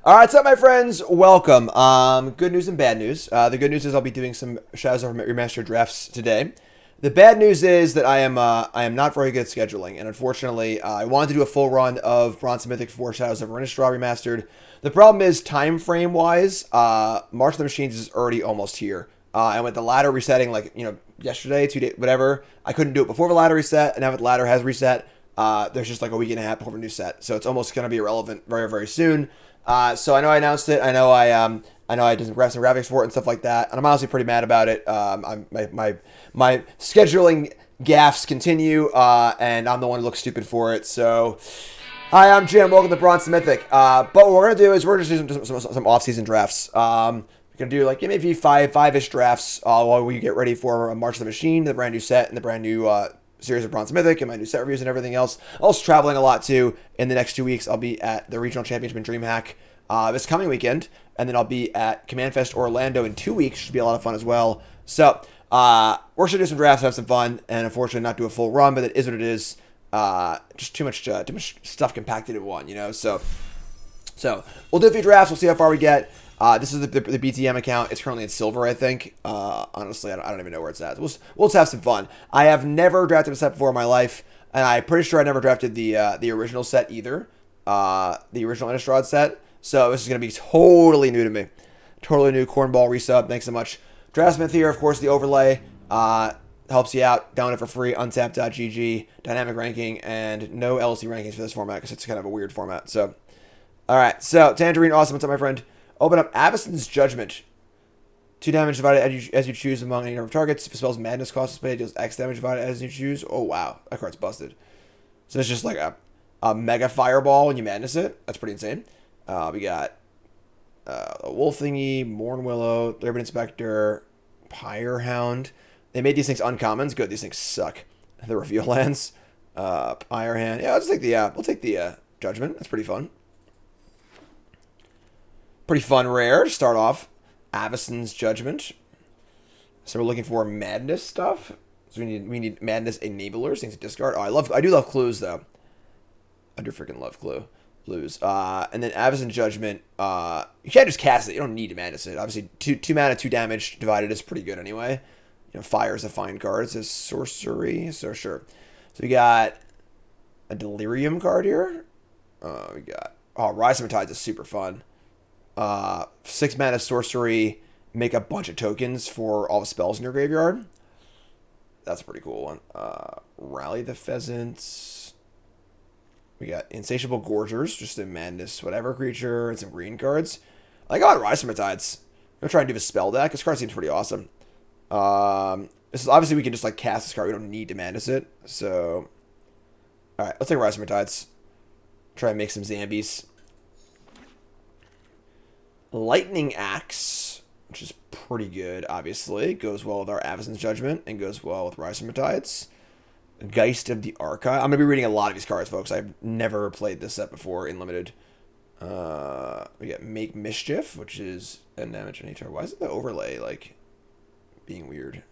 All right, what's up, my friends? Welcome. Good news and bad news. The good news is I'll be doing some Shadows of Remastered drafts today. The bad news is that I am not very good at scheduling, and unfortunately, I wanted to do a full run of Bronze Mythic for Shadows of Innistrad Remastered. The problem is, time frame wise, March of the Machines is already almost here. And with the ladder resetting, like yesterday, 2 days, whatever, I couldn't do it before the ladder reset, and now that the ladder has reset, there's just like a week and a half before the new set, so it's almost going to be irrelevant very, very soon. So I know I announced it. I know I did some graphics for it and stuff like that, and I'm honestly pretty mad about it. My scheduling gaffes continue, and I'm the one who looks stupid for it. So, hi, I'm Jim. Welcome to Bronze Mythic. But what we're gonna do is we're just doing some off-season drafts. We're gonna do like maybe five-ish drafts while we get ready for March of the Machine, the brand new set, and the brand new series of Bronze Mythic, and my new set reviews and everything else. Also traveling a lot too. In the next 2 weeks, I'll be at the Regional Championship in DreamHack this coming weekend, and then I'll be at Command Fest Orlando in 2 weeks. Should be a lot of fun as well. So we're gonna do some drafts, have some fun, and unfortunately not do a full run, but it is what it is. Just too much stuff compacted in one, So we'll do a few drafts. We'll see how far we get. This is the B2M account. It's currently in silver, I think. Honestly, I don't even know where it's at. We'll just have some fun. I have never drafted a set before in my life, and I'm pretty sure I never drafted the original set either. The original Innistrad set. So this is going to be totally new to me. Totally new. Cornball resub. Thanks so much. Draftsmith here, of course, the overlay. Helps you out. Download it for free. Untap.gg. Dynamic ranking. And no LC rankings for this format because it's kind of a weird format. So, alright. So, Tangerine, awesome. What's up, my friend? Open up Avacyn's Judgment. 2 damage divided as you choose among any number of targets. If a spell's madness cost display, it deals X damage divided as you choose. Oh, wow. That card's busted. So it's just like a mega fireball when you madness it. That's pretty insane. We got a Wolf Thingy, Morn Willow, Urban Inspector, Pyre Hound. They made these things uncommons. Good, these things suck. The reveal lands. Pyre Hand. Yeah, we'll take the Judgment. That's pretty fun. Pretty fun rare to start off. Avacyn's Judgment. So we're looking for madness stuff. So we need madness enablers, things to discard. Oh, I do love clues though. I do freaking love clues. And then Avacyn's Judgment. You can't just cast it. You don't need to madness it. Obviously, two mana, 2 damage divided is pretty good anyway. Fire is a fine card. It's a sorcery, so sure. So we got a Delirium card here. Rise of Tides is super fun. 6 mana sorcery, make a bunch of tokens for all the spells in your graveyard. That's a pretty cool one. Rally the Pheasants. We got Insatiable Gorgers, just a madness whatever creature, and some green cards. I got Rise of Tides. I'm gonna try and do a spell deck. This card seems pretty awesome. This is obviously we can just like cast this card. We don't need to madness it. So, all right, let's take Rise of Tides. Try and make some Zambies. Lightning Axe, which is pretty good, obviously. Goes well with our Avacyn's Judgment and goes well with Rise of Tides. Geist of the Archive. I'm going to be reading a lot of these cards, folks. I've never played this set before in Limited. We got Make Mischief, which is a damage on each turn. Why is it the overlay, like, being weird?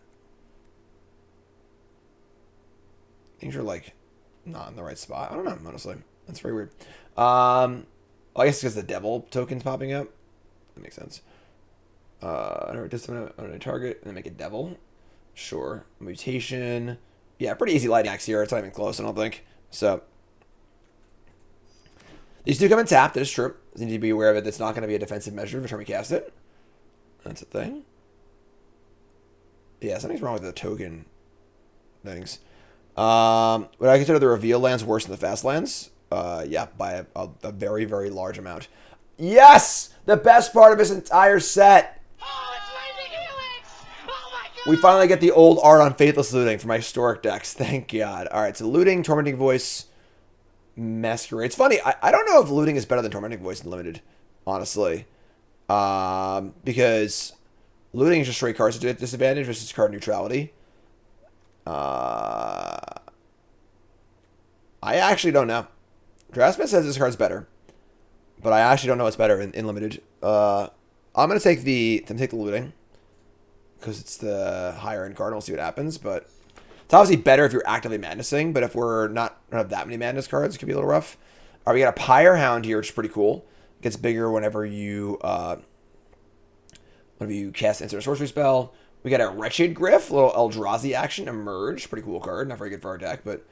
Things are, like, not in the right spot. I don't know, honestly. That's very weird. Well, I guess because the Devil token's popping up. That makes sense. On a target and then make a devil. Sure. Mutation. Yeah, pretty easy Lightning Axe here. It's not even close, I don't think. So these do come in tapped. That is true. You need to be aware of it. It's not going to be a defensive measure every time we cast it. That's a thing. Yeah, something's wrong with the token things. Would I consider the reveal lands worse than the fast lands? Yeah, by a very, very large amount. Yes! The best part of this entire set. Oh, it's Lightning Helix! Oh my god! We finally get the old art on Faithless Looting for my historic decks. Thank God. Alright, so Looting, Tormenting Voice, Masquerade. It's funny, I don't know if Looting is better than Tormenting Voice in Limited, honestly. Because Looting is just straight cards at disadvantage versus card neutrality. I actually don't know. Draftsman says this card's better. But I actually don't know what's better in Limited. I'm gonna take the Looting because it's the higher end card. And we'll see what happens. But it's obviously better if you're actively madnessing. But if we're not don't have that many madness cards, it could be a little rough. All right, we got a Pyre Hound here, which is pretty cool. Gets bigger whenever you cast instant sorcery spell. We got a Wretched Griff, little Eldrazi action, Emerge. Pretty cool card. Not very good for our deck, but...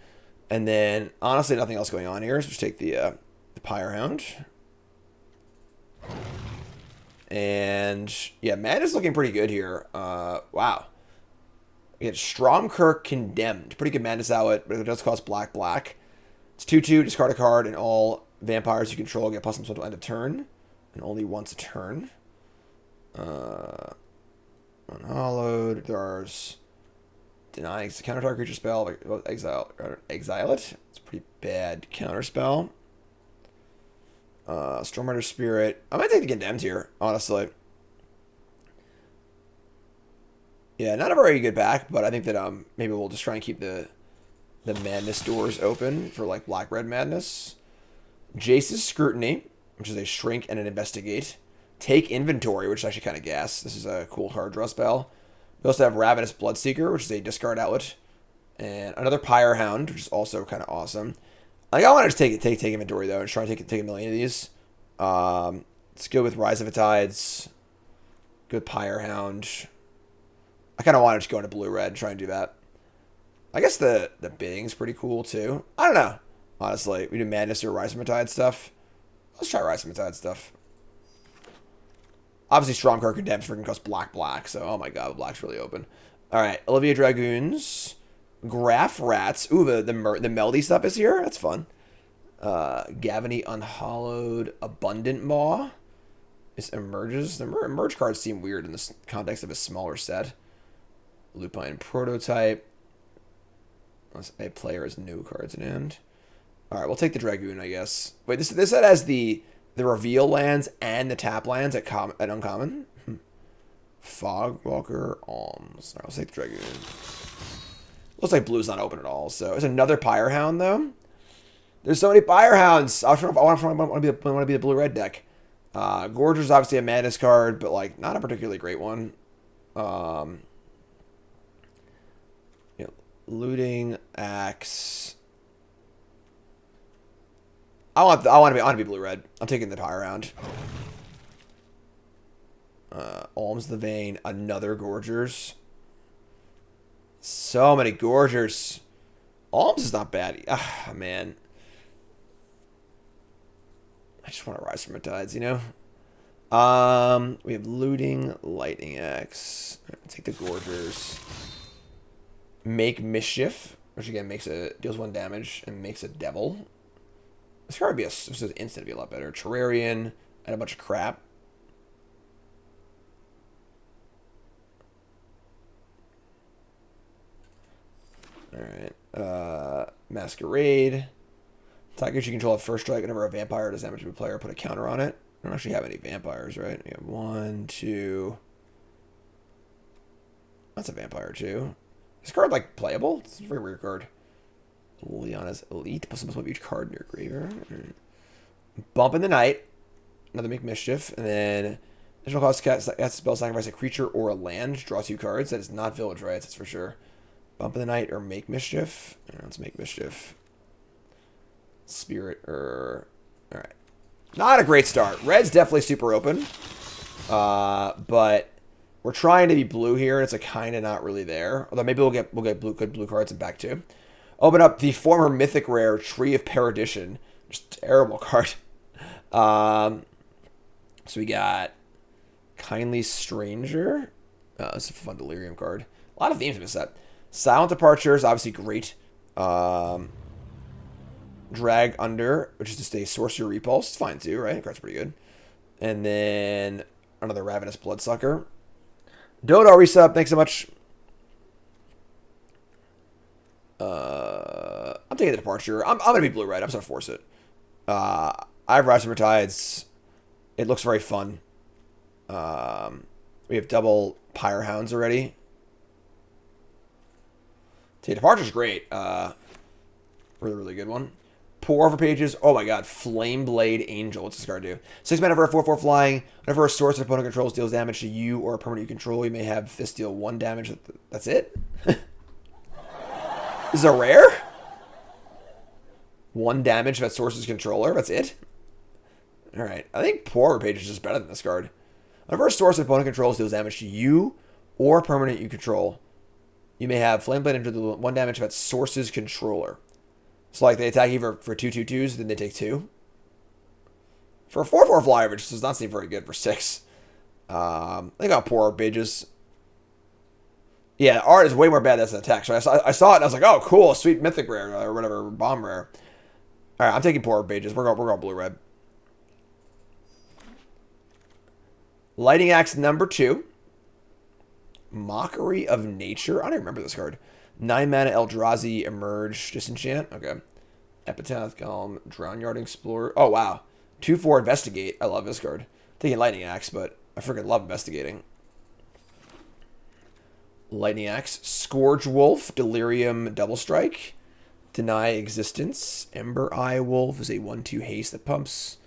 And then, honestly, nothing else going on here. So just take the Pyre Hound. And, yeah, Madness looking pretty good here. Wow. We get Stromkirk Condemned. Pretty good Madness outlet, but it does cost black. It's 2/2, discard a card, and all vampires you control get +1/+1 to end of turn. And only once a turn. Unhallowed. There's denying the counter target creature spell. Like exile it. It's a pretty bad counter spell. Stormrider Spirit. I might take the Condemned here, honestly. Yeah, not a very good back, but I think that maybe we'll just try and keep the Madness doors open for like Black-Red Madness. Jace's Scrutiny, which is a Shrink and an Investigate. Take Inventory, which is actually kind of gas. This is a cool card draw spell. We also have Ravenous Bloodseeker, which is a discard outlet. And another Pyre Hound, which is also kind of awesome. Like, I want to just take Inventory, though, and try and take a million of these. It's good with Rise of the Tides. Good Pyre Hound. I kind of want to just go into blue-red and try and do that. I guess the bidding's pretty cool, too. I don't know, honestly. We do Madness or Rise of the Tide stuff. Let's try Rise of the Tide stuff. Obviously, Stromkirk Condemned freaking costs black. So, oh my god, black's really open. All right, Olivia Dragoons, Graph Rats. Ooh, the Melody stuff is here. That's fun. Gavany Unhallowed, Abundant Maw. This emerges. The emerge cards seem weird in this context of a smaller set. Lupine Prototype. A player has no cards in hand. All right, we'll take the Dragoon, I guess. Wait, this set has the reveal lands and the tap lands at uncommon. Fogwalker Alms. All right, let's take the Dragoon. Looks like blue's not open at all. So there's another Pyre Hound though. There's so many Pyre Hounds. I want to be the blue-red deck. Gorger's obviously a Madness card, but like not a particularly great one. Looting Axe. I want to be blue-red. I'm taking the Pyre Hound. Alms the Vein. Another Gorgers. So many Gorgers. Alms is not bad. Ah, man. I just want to Rise from the Tides, you know? We have Looting, Lightning Axe. Take the Gorgers. Make Mischief, which again deals 1 damage and makes a Devil. This card would be this is instant be a lot better. Terrarian and a bunch of crap. Alright. Masquerade. Tigers you control at first strike. Whenever a vampire does damage to a player, put a counter on it. I don't actually have any vampires, right? We have 1, 2. That's a vampire too. Is this card like playable? It's a very weird card. Leona's Elite. Plus +1 each card in your graveyard. Bump in the Night. Another Make Mischief. And then additional cost cast a spell, sacrifice a creature or a land. Draw 2 cards. That is not Village Rites, that's for sure. Bump in the Night or Make Mischief. Let's Make Mischief. Spirit or... Alright. Not a great start. Red's definitely super open. But we're trying to be blue here. It's kind of not really there. Although maybe we'll get good blue cards in back too. Open up the former Mythic rare Tree of Perdition. Just terrible card. So we got Kindly Stranger. This is a fun Delirium card. A lot of themes in this set. Silent Departure is obviously great. Drag Under, which is just a Sorcerer Repulse. It's fine too, right? The card's pretty good. And then another Ravenous Bloodsucker. Dodo resub, thanks so much. I'm taking the Departure. I'm going to be blue-red. I'm just going to force it. I have Rise of Tides. It looks very fun. We have double Pyre Hounds already. Departure's great. Really, really good one. Pour over pages. Oh my god. Flame Blade Angel. What's this card do? 6 mana for a 4/4 flying. Whenever a source an opponent controls deals damage to you or a permanent you control, you may have this deal 1 damage. That's it? This is a rare? 1 damage to that source's controller. That's it? Alright, I think Poor Page is just better than this card. Whenever a source opponent controls deals damage to you or a permanent you control, you may have Flame Blade into the 1 damage of that source's controller. So, like, they attack you for 2/2/2s, then they take 2. For a 4/4 flyer, which does not seem very good for 6. They got Poor Pages. Yeah, the art is way more bad than the text. Right? I saw it and I was like, oh, cool, sweet Mythic rare or whatever, bomb rare. Alright, I'm taking Poor Pages. We're going blue-red. Lightning Axe number 2. Mockery of Nature. I don't even remember this card. 9 mana Eldrazi Emerge Disenchant. Okay. Epitaph Golem. Drown Yard Explorer. Oh, wow. 2/4 Investigate. I love this card. I'm taking Lightning Axe, but I freaking love investigating. Lightning Axe. Scourge Wolf. Delirium Double Strike. Deny Existence. Ember Eye Wolf is a 1/2 haste that pumps.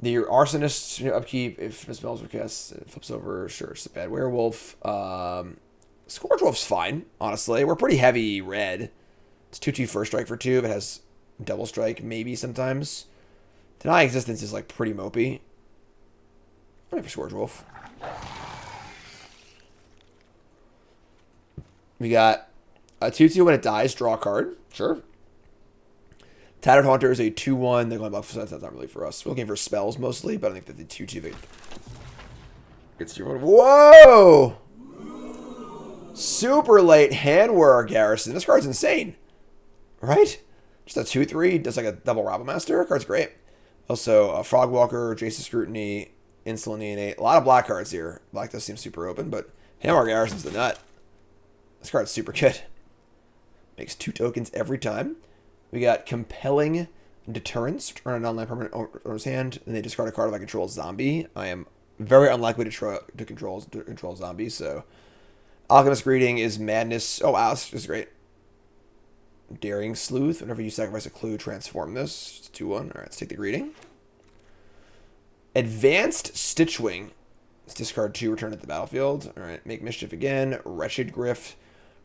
The Arsonist upkeep, if the spells were cast, it flips over. Sure, it's a bad werewolf. Scourge Wolf's fine, honestly. We're pretty heavy red. It's 2/2 first strike for 2. If it has double strike, maybe sometimes. Deny Existence is like pretty mopey. I'm ready for Scourge Wolf. We got a 2/2 when it dies, draw a card. Sure. Tattered Haunter is a 2/1. They're going buff, so that's not really for us. We're looking for spells mostly, but I think that the 2/2 gets you. Whoa! Super late Handwear Garrison. This card's insane, right? Just a 2/3 does like a double Rabblemaster. Card's great. Also, a Frogwalker, Jace's Scrutiny, Insolent Neonate. A lot of black cards here. Black does seem super open, but Handwear Garrison's the nut. This card's super good. Makes 2 tokens every time. We got Compelling Deterrence. Turn an online permanent owner's hand, and they discard a card if I control a zombie. I am very unlikely to control zombies, so Alchemist Greeting is Madness. Oh, wow, this is great. Daring Sleuth. Whenever you sacrifice a clue, transform this. It's 2/1. All right, let's take the greeting. Advanced Stitchwing. Let's discard 2, return at the battlefield. All right, Make Mischief again. Wretched Grift.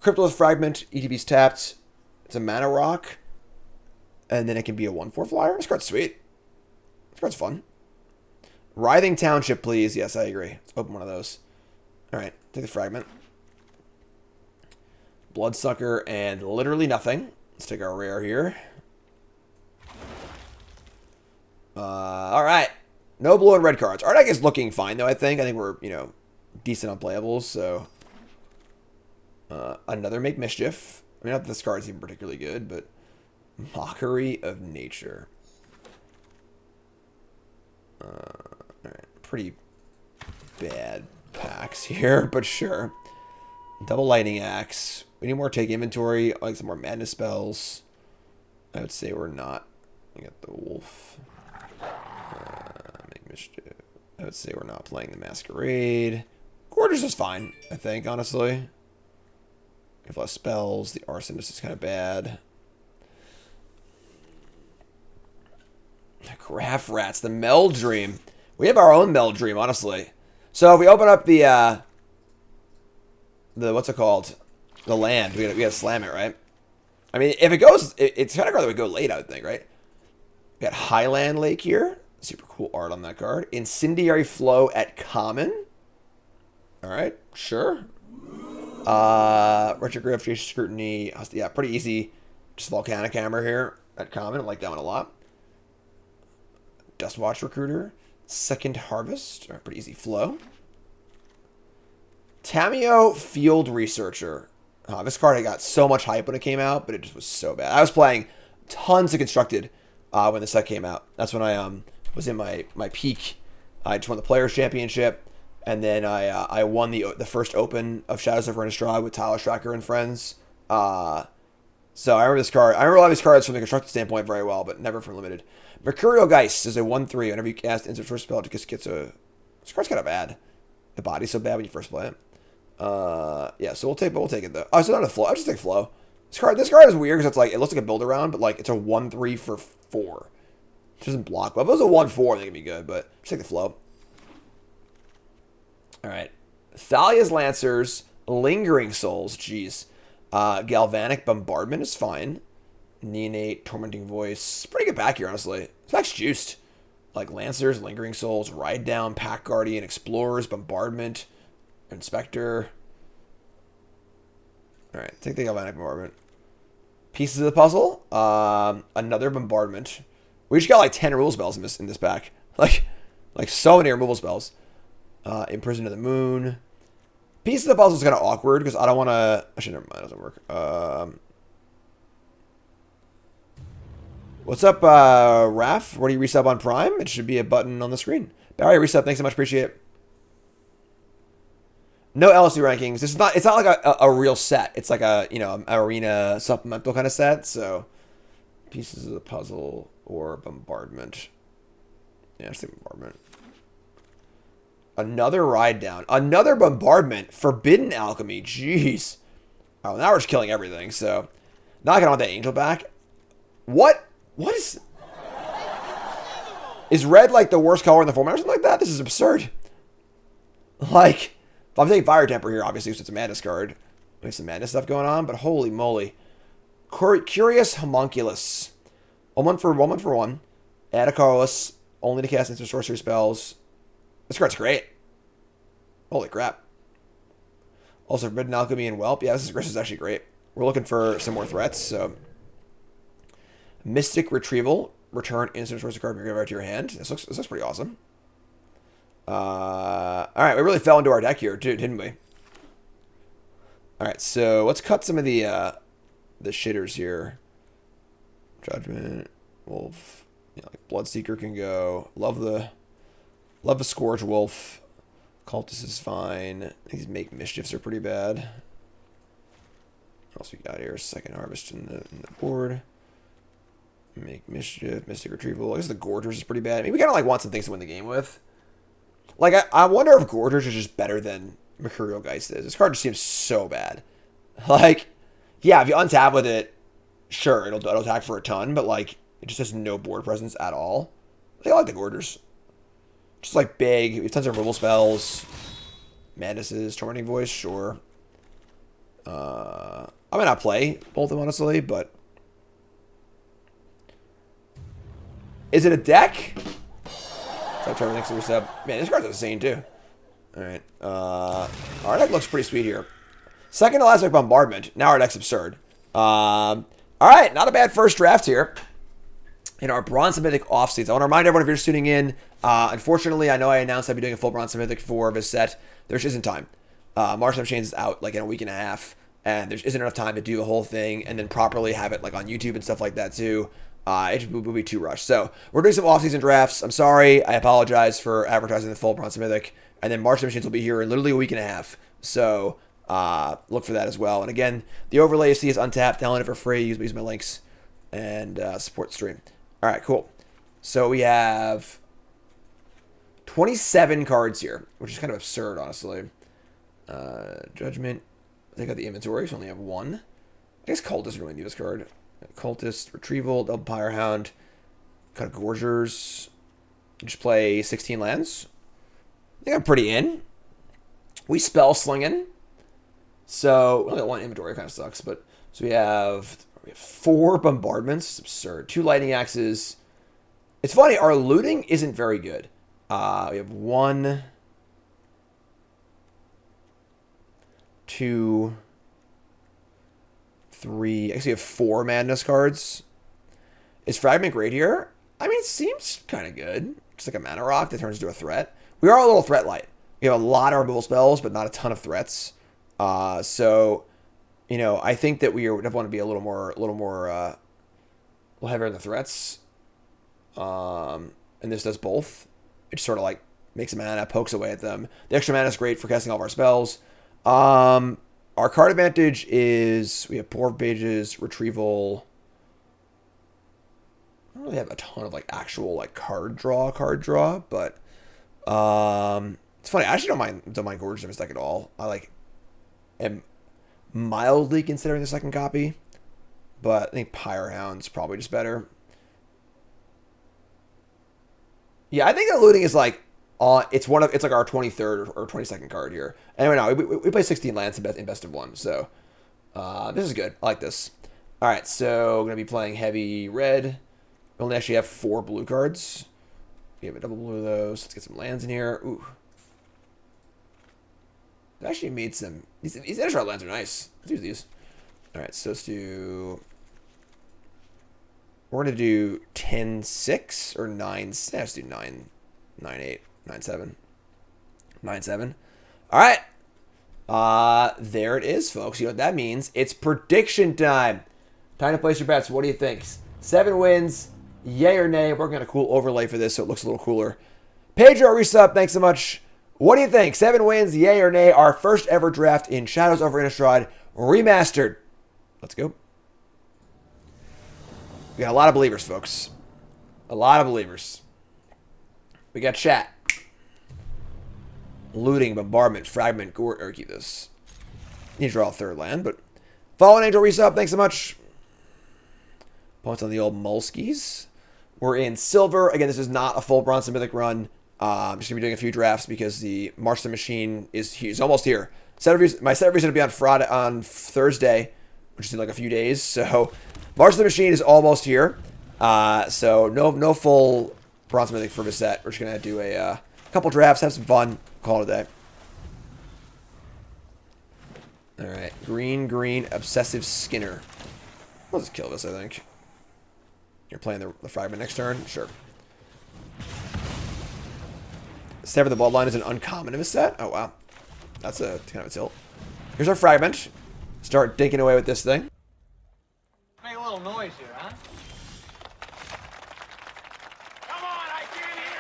Cryptolith Fragment. ETB's tapped. It's a mana rock. And then it can be a 1/4 flyer. This card's sweet. This card's fun. Writhing Township, please. Yes, I agree. Let's open one of those. All right, take the fragment. Bloodsucker and literally nothing. Let's take our rare here. All right. No blue and red cards. Our deck is looking fine, though, I think. I think we're, decent on playables, so... another Make Mischief. I mean, not that this card's even particularly good, but... Mockery of Nature. Alright, pretty bad packs here, but sure. Double Lightning Axe. We need more Take Inventory. I like some more Madness spells. I would say we're not. We got the Wolf. Make Mischief. I would say we're not playing the Masquerade. Gorgeous is fine, I think, honestly. We have less spells. The Arsonist is kind of bad. Graph Rats, the Meld Dream. We have our own Meld Dream, honestly. So if we open up the what's it called? The land. We gotta slam it, right? I mean, if it goes, it's kind of hard that we go late, I would think, right? We got Highland Lake here. Super cool art on that card. Incendiary Flow at common. All right, sure. Wretched Grift, Jace's Scrutiny. Yeah, pretty easy. Just Volcanic Hammer here at common. I like that one a lot. Dustwatch Recruiter. Second Harvest. Pretty easy flow. Tameo Field Researcher. This card, I got so much hype when it came out, but it just was so bad. I was playing tons of Constructed when the set came out. That's when I was in my peak. I just won the Players' Championship, and then I won the first Open of Shadows of Innistrad with Tyler Stracker and friends. So I remember this card. I remember a lot of these cards from the Constructed standpoint very well, but never from Limited. Mercurial Geist is a 1/3. Whenever you cast instant first spell, it just gets a... This card's kind of bad. The body's so bad when you first play it. Yeah, so we'll take it though. Oh, so not a flow. I'll just take flow. This card is weird because it's like, it looks like a build around, but like it's a 1/3 for 4. It doesn't block. Well, if it was a 1/4, I think it'd be good, but just take the flow. Alright. Thalia's Lancers, Lingering Souls, jeez. Galvanic Bombardment is fine. Neonate, Tormenting Voice. Pretty good back here, honestly. This back's juiced. like Lancers, Lingering Souls, Ride Down, Pack Guardian, Explorers, Bombardment, Inspector. All right, take the Galvanic Bombardment. Pieces of the puzzle. Another Bombardment. We just got like 10 removal spells in this pack. Like so many removal spells. Imprison of the Moon. Pieces of the puzzle is kind of awkward because I don't want to. Actually, never mind. It doesn't work. What's up, Raph? Where do you resub on Prime? It should be a button on the screen. Barry, resub. Thanks so much. Appreciate it. No LSU rankings. It's not like a real set. It's like a an arena supplemental kind of set. So pieces of the puzzle or bombardment. Yeah, I think bombardment. Another ride down. Another bombardment. Forbidden alchemy. Jeez. Oh, now we're just killing everything. So not gonna want that angel back. What is red like the worst color in the format or something like that? This is absurd. Like. I'm taking Fire Temper here, obviously, because it's a Madness card. We have some Madness stuff going on, but holy moly. Curious Homunculus. 1 for 1. Add a colorless, only to cast instant sorcery spells. This card's great. Holy crap. Also, Forbidden Alchemy and Whelp. Yeah, this is actually great. We're looking for some more threats, so. Mystic Retrieval. Return instant sorcery card from your graveyard to your hand. This looks pretty awesome. All right, we really fell into our deck here, too, didn't we? All right, so let's cut some of the shitters here. Judgment, Wolf, like Bloodseeker can go. Love the Scourge Wolf. Cultist is fine. These Make Mischiefs are pretty bad. What else we got here? Second Harvest in the board. Make Mischief, Mystic Retrieval. I guess the Gorgers is pretty bad. I mean, we kind of like want some things to win the game with. Like, I wonder if Gorgers is just better than Mercurial Geist is. This card just seems so bad. Like, yeah, if you untap with it, sure, it'll attack for a ton, but, like, it just has no board presence at all. I like the Gorgers. Just, like, big. Tons of removal spells. Madnesses. Tormenting Voice, sure. I might not play both of them, honestly, but... Is it a deck? Trevor, thanks for the resub. Man, this card's insane too. Alright. Our deck looks pretty sweet here. Second to last deck Bombardment. Now our deck's absurd. Alright, not a bad first draft here. In our Bronze and Mythic Offseason. I want to remind everyone if you're just tuning in, unfortunately, I know I announced I'd be doing a full Bronze and Mythic for this set. There just isn't time. March of Chains is out like in a week and a half. And there isn't enough time to do the whole thing and then properly have it like on YouTube and stuff like that too. It would be too rushed. So we're doing some off-season drafts. I'm sorry. I apologize for advertising the full Bronze Mythic. And then March of Machines will be here in literally a week and a half. So look for that as well. And again, the overlay you see is untapped. Download it for free. Use my links and support the stream. All right, cool. So we have 27 cards here, which is kind of absurd, honestly. Judgment. I think I got the inventory, so I only have one. I guess Cultist really need this card. Cultist, Retrieval, Double Pyre Hound, kind of Gorgers. Just play 16 lands. I think I'm pretty in. We spell slinging. So, we only got one inventory, kind of sucks. But so we have 4 bombardments. It's absurd. 2 lightning axes. It's funny, our looting isn't very good. We have 1, 2, 3. Actually, we have 4 Madness cards. Is Fragment great here? I mean, it seems kind of good. Just like a mana rock that turns into a threat. We are a little threat light. We have a lot of removal spells, but not a ton of threats. So, I think that we definitely want to be a little heavier in the threats. And this does both. It just sort of like makes a mana, pokes away at them. The extra mana is great for casting all of our spells. Our card advantage is we have 4 pages, retrieval. I don't really have a ton of like actual like card draw, but it's funny. I actually don't mind Gorgeous in this deck at all. I like am mildly considering the second copy, but I think Pyre Hound's probably just better. Yeah, I think that looting is like it's like our 23rd or 22nd card here. Anyway, no, we play 16 lands in best of 1, so this is good. I like this. All right, so we're gonna be playing heavy red. We only actually have 4 blue cards. We have a double blue of those. Let's get some lands in here. Ooh. It actually made some... These Innistrad lands are nice. Let's use these. Alright, so let's do... We're going to do 10-6 or 9... Let's do 9-8, 9-7. 9-7. Alright. There it is, folks. You know what that means? It's prediction time. Time to place your bets. What do you think? 7 wins. Yay or nay? We're going to cool overlay for this so it looks a little cooler. Pedro, resub. Thanks so much. What do you think? 7 wins, yay or nay? Our first ever draft in Shadows over Innistrad Remastered. Let's go. We got a lot of believers, folks. A lot of believers. We got chat. Looting, bombardment, fragment, gore, or keep this. Need to draw a 3rd land, but Fallen Angel resub, thanks so much. Points on the old Mulskies. We're in silver. Again, this is not a full Bronze Mythic run. I'm just going to be doing a few drafts because the March of the Machine is almost here. My set review is going to be on Thursday, which is in like a few days. So March of the Machine is almost here. So no full Bronze Mythic for this set. We're just going to do a couple drafts, have some fun, call it a day. All right, green, Obsessive Skinner. We'll just kill this, I think. You're playing the fragment next turn? Sure. Sever the Bloodline is an uncommon in this set. Oh, wow. That's a kind of a tilt. Here's our fragment. Start dinking away with this thing. Make a little noise here, huh? Come on, I can't hear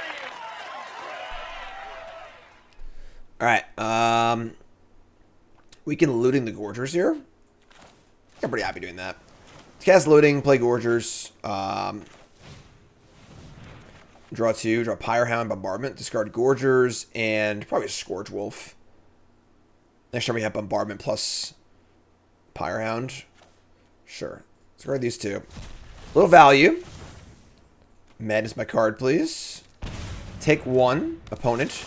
you. Alright, we can looting the Gorgers here. I'm pretty happy doing that. Let's cast looting, play Gorgers. Draw 2, draw Pyrehound, Bombardment, discard Gorgers, and probably a Scourge Wolf. Next turn we have Bombardment plus Pyrehound. Sure. Discard these 2. Little value. Madness my card, please. Take 1, opponent.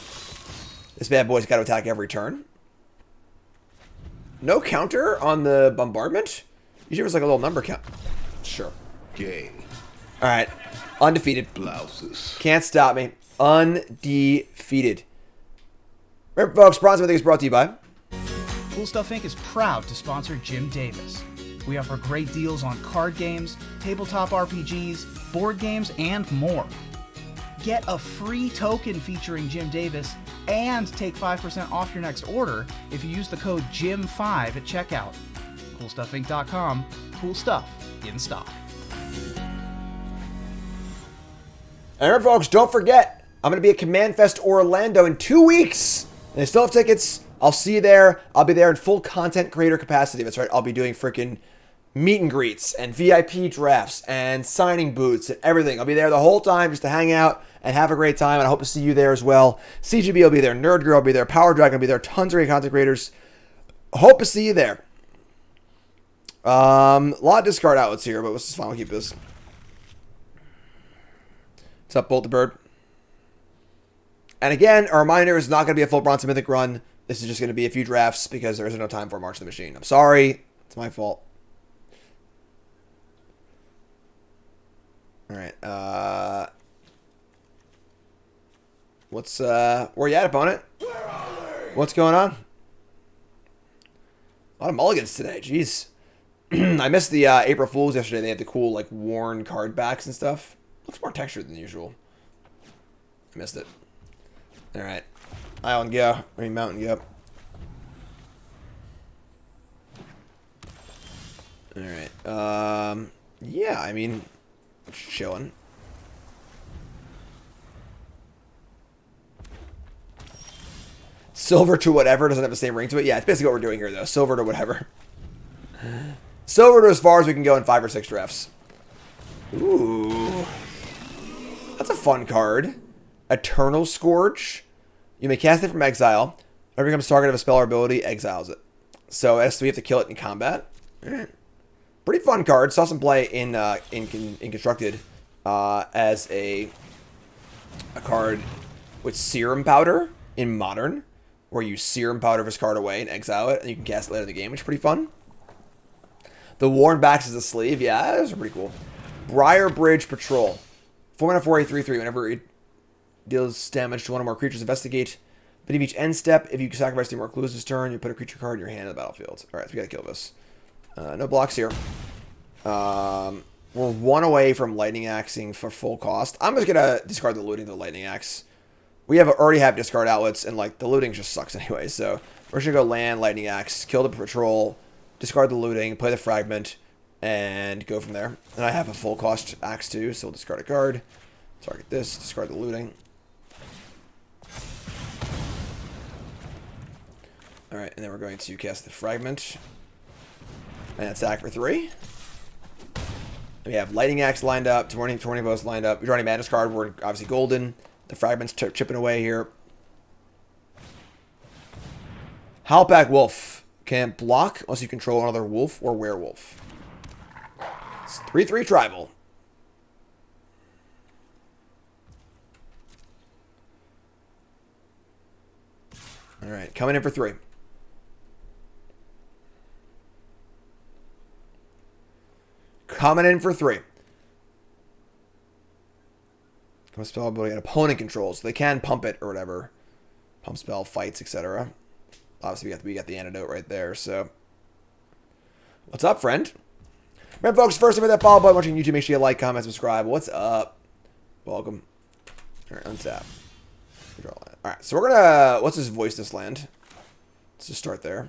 This bad boy's got to attack every turn. No counter on the Bombardment? Usually there's like a little number count. Sure. Game. Alright. Undefeated. Blouses. Can't stop me. Undefeated. Remember, folks, Bronze Mythic is brought to you by Cool Stuff Inc. is proud to sponsor Jim Davis. We offer great deals on card games, tabletop RPGs, board games, and more. Get a free token featuring Jim Davis and take 5% off your next order if you use the code JIM5 at checkout. CoolStuffInc.com. Cool stuff in stock. And remember, folks, don't forget, I'm going to be at Command Fest Orlando in 2 weeks. And I still have tickets. I'll see you there. I'll be there in full content creator capacity. That's right. I'll be doing freaking meet and greets and VIP drafts and signing booths and everything. I'll be there the whole time just to hang out and have a great time. And I hope to see you there as well. CGB will be there. Nerd Girl will be there. Power Dragon will be there. Tons of great content creators. Hope to see you there. A lot of discard outlets here, but this is fine. We'll keep this. What's up, Bolt the Bird? And again, a reminder, it's not going to be a full Bronze Mythic run. This is just going to be a few drafts because there isn't enough time for March of the Machine. I'm sorry. It's my fault. Alright, where you at, opponent? What's going on? A lot of mulligans today, jeez. I missed the April Fools yesterday. They had the cool, like, worn card backs and stuff. Looks more textured than usual. I missed it. Alright. Island go. I mean, mountain go. Alright. Yeah, I mean, chilling. Silver to whatever doesn't have the same ring to it. Yeah, it's basically what we're doing here, though. Silver to whatever. Silver to as far as we can go in 5 or 6 drafts. Ooh. That's a fun card. Eternal Scourge. You may cast it from exile. Whenever it becomes target of a spell or ability, exiles it. So we have to kill it in combat. Pretty fun card. Saw some play in Constructed as a card with Serum Powder in Modern, where you Serum Powder this card away and exile it, and you can cast it later in the game, which is pretty fun. The Worn Backs is a sleeve. Yeah, those are pretty cool. Briar Bridge Patrol. 4 mana 4 8 3 3. Whenever Deals damage to one or more creatures. Investigate. Beneath each end step, if you sacrifice 3 more clues this turn, you put a creature card in your hand in the battlefield. Alright, so we gotta kill this. No blocks here. We're 1 away from Lightning Axing for full cost. I'm just gonna discard the looting, the Lightning Axe. We already have discard outlets, and like the looting just sucks anyway, so we're just gonna go land, Lightning Axe, kill the patrol, discard the looting, play the fragment, and go from there. And I have a full cost axe too, so we'll discard a card. Target this, discard the looting. Alright, and then we're going to cast the fragment. And attack for 3. We have Lightning Axe lined up, Tornado Bows lined up. We're drawing a Madness card, we're obviously golden. The fragment's chipping away here. Howlpack Wolf can block unless you control another wolf or werewolf. It's 3/3 tribal. Alright, coming in for 3. Coming in for 3. Pump spell ability and opponent controls. So they can pump it or whatever. Pump spell, fights, etc. Obviously, we got the antidote right there. So, what's up, friend? Remember, folks, first, if you're that follow button watching YouTube, make sure you like, comment, subscribe. What's up? Welcome. All right, untap. All right, so we're gonna. Let's just voice this land. Let's just start there.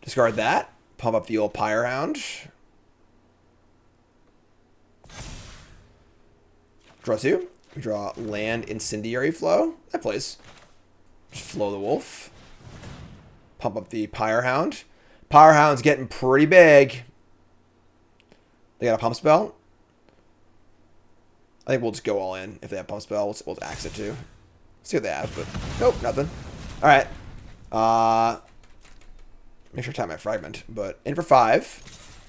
Discard that. Pump up the old Pyre Hound. Draw 2. We draw land Incendiary Flow. That plays. Just flow the wolf. Pump up the Pyre Hound. Pyre Hound's getting pretty big. They got a pump spell. I think we'll just go all in. If they have pump spell, we'll axe it too. See what they have, but nope, nothing. Alright. Make sure I tap my fragment. But in for 5.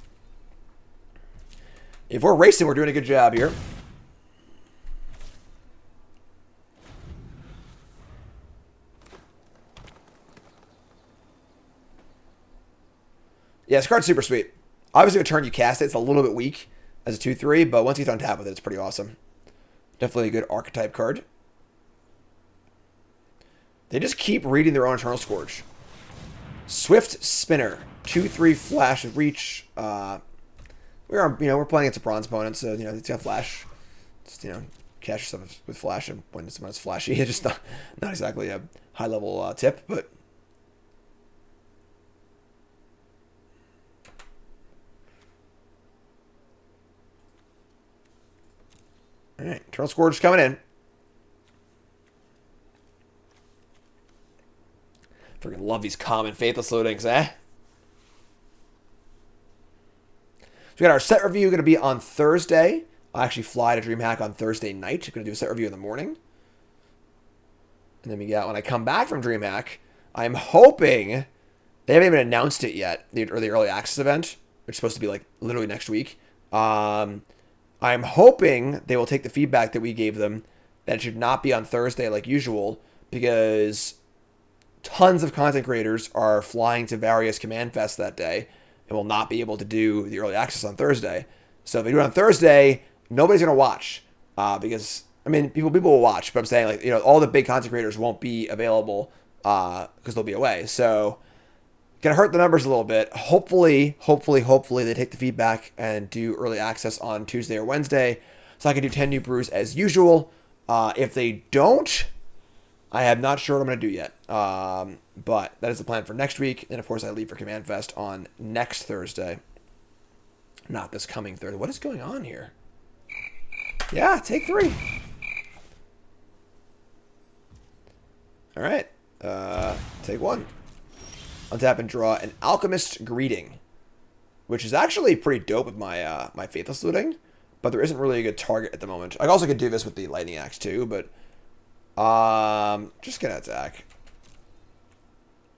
If we're racing, we're doing a good job here. Yeah, this card's super sweet. Obviously, a turn you cast it, it's a little bit weak as a 2/3, but once you on tap with it, it's pretty awesome. Definitely a good archetype card. They just keep reading their own Eternal Scourge. Swift Spinner, 2/3 flash with reach. We're playing against a bronze opponent, so it's got flash. Just cash stuff with flash, and when it's flashy, it's just not exactly a high level tip, but. All right, Eternal Scourge coming in. Freaking love these common Faithless loadings, eh? So we got our set review going to be on Thursday. I'll actually fly to DreamHack on Thursday night. I'm going to do a set review in the morning. And then we got, when I come back from DreamHack, I'm hoping, they haven't even announced it yet, the early access event, which is supposed to be like literally next week. I'm hoping they will take the feedback that we gave them, that it should not be on Thursday like usual, because tons of content creators are flying to various Command Fests that day and will not be able to do the early access on Thursday. So if they do it on Thursday, nobody's going to watch, because, people will watch, but I'm saying, all the big content creators won't be available because they'll be away. So gonna hurt the numbers a little bit. Hopefully they take the feedback and do early access on Tuesday or Wednesday, so I can do 10 new brews as usual. If they don't, I am not sure what I'm gonna do yet. But that is the plan for next week. And of course, I leave for Command Fest on next Thursday, not this coming Thursday. What is going on here? Yeah, take 3. All right, take 1. Untap and draw an Alchemist Greeting, which is actually pretty dope with my my Faithless looting, but there isn't really a good target at the moment. I also could do this with the Lightning Axe too, but just gonna attack.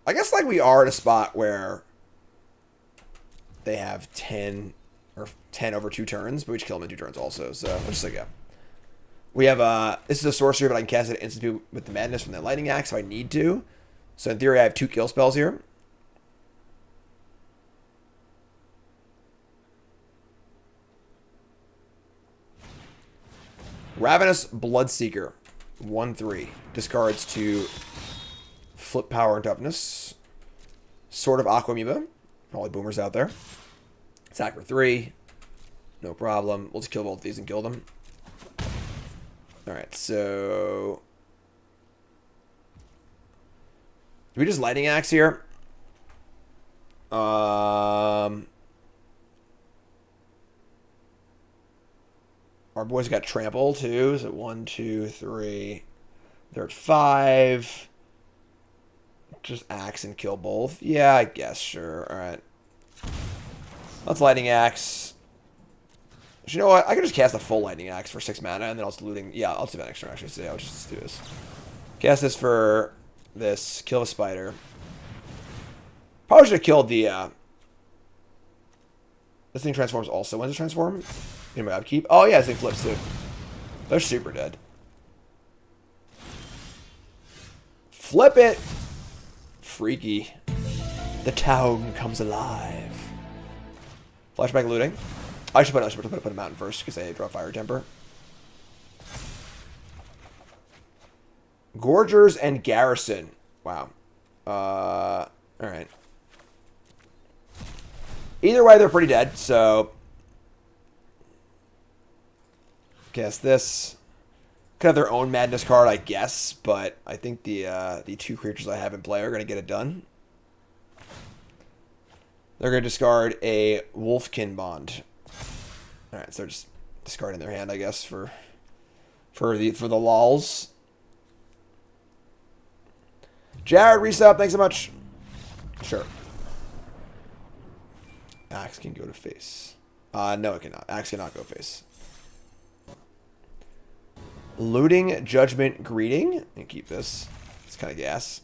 I guess we are at a spot where they have 10 over 2 turns, but we just kill them in 2 turns also. So we'll just go. We have this is a sorcery, but I can cast it instantly with the Madness from the Lightning Axe if I need to. So in theory, I have 2 kill spells here. Ravenous Bloodseeker. 1/3. Discards to flip power and toughness. Sword of Aquamoeba. Probably boomers out there. Attack for 3. No problem. We'll just kill both of these and kill them. Alright, so... Do we just Lightning Axe here? Our boys got trample too. So 1, 2, 3. They're at 5. Just axe and kill both. Yeah, I guess. Sure. All right. Let's Lightning Axe. You know what? I can just cast a full Lightning Axe for 6 mana, and then I'll just looting. Yeah, I'll do that next turn. Actually, so yeah, I'll just do this. Cast this for this. Kill a spider. Probably should have killed the. This thing transforms also. When does it transform? In my upkeep. Oh yeah, this thing flips too. They're super dead. Flip it. Freaky. The town comes alive. Flashback looting. I should put a mountain first because they draw fire temper. Gorgers and Garrison. Wow. Alright. Either way, they're pretty dead, so... Cast this. Could have their own madness card, I guess, but I think the 2 creatures I have in play are going to get it done. They're going to discard a Wolfkin Bond. Alright, so they're just discarding their hand, I guess, for the lols. Jared, resub, thanks so much. Sure. Axe can go to face. No, it cannot. Axe cannot go face. Looting, Judgment, Greeting. And keep this. It's kind of gas.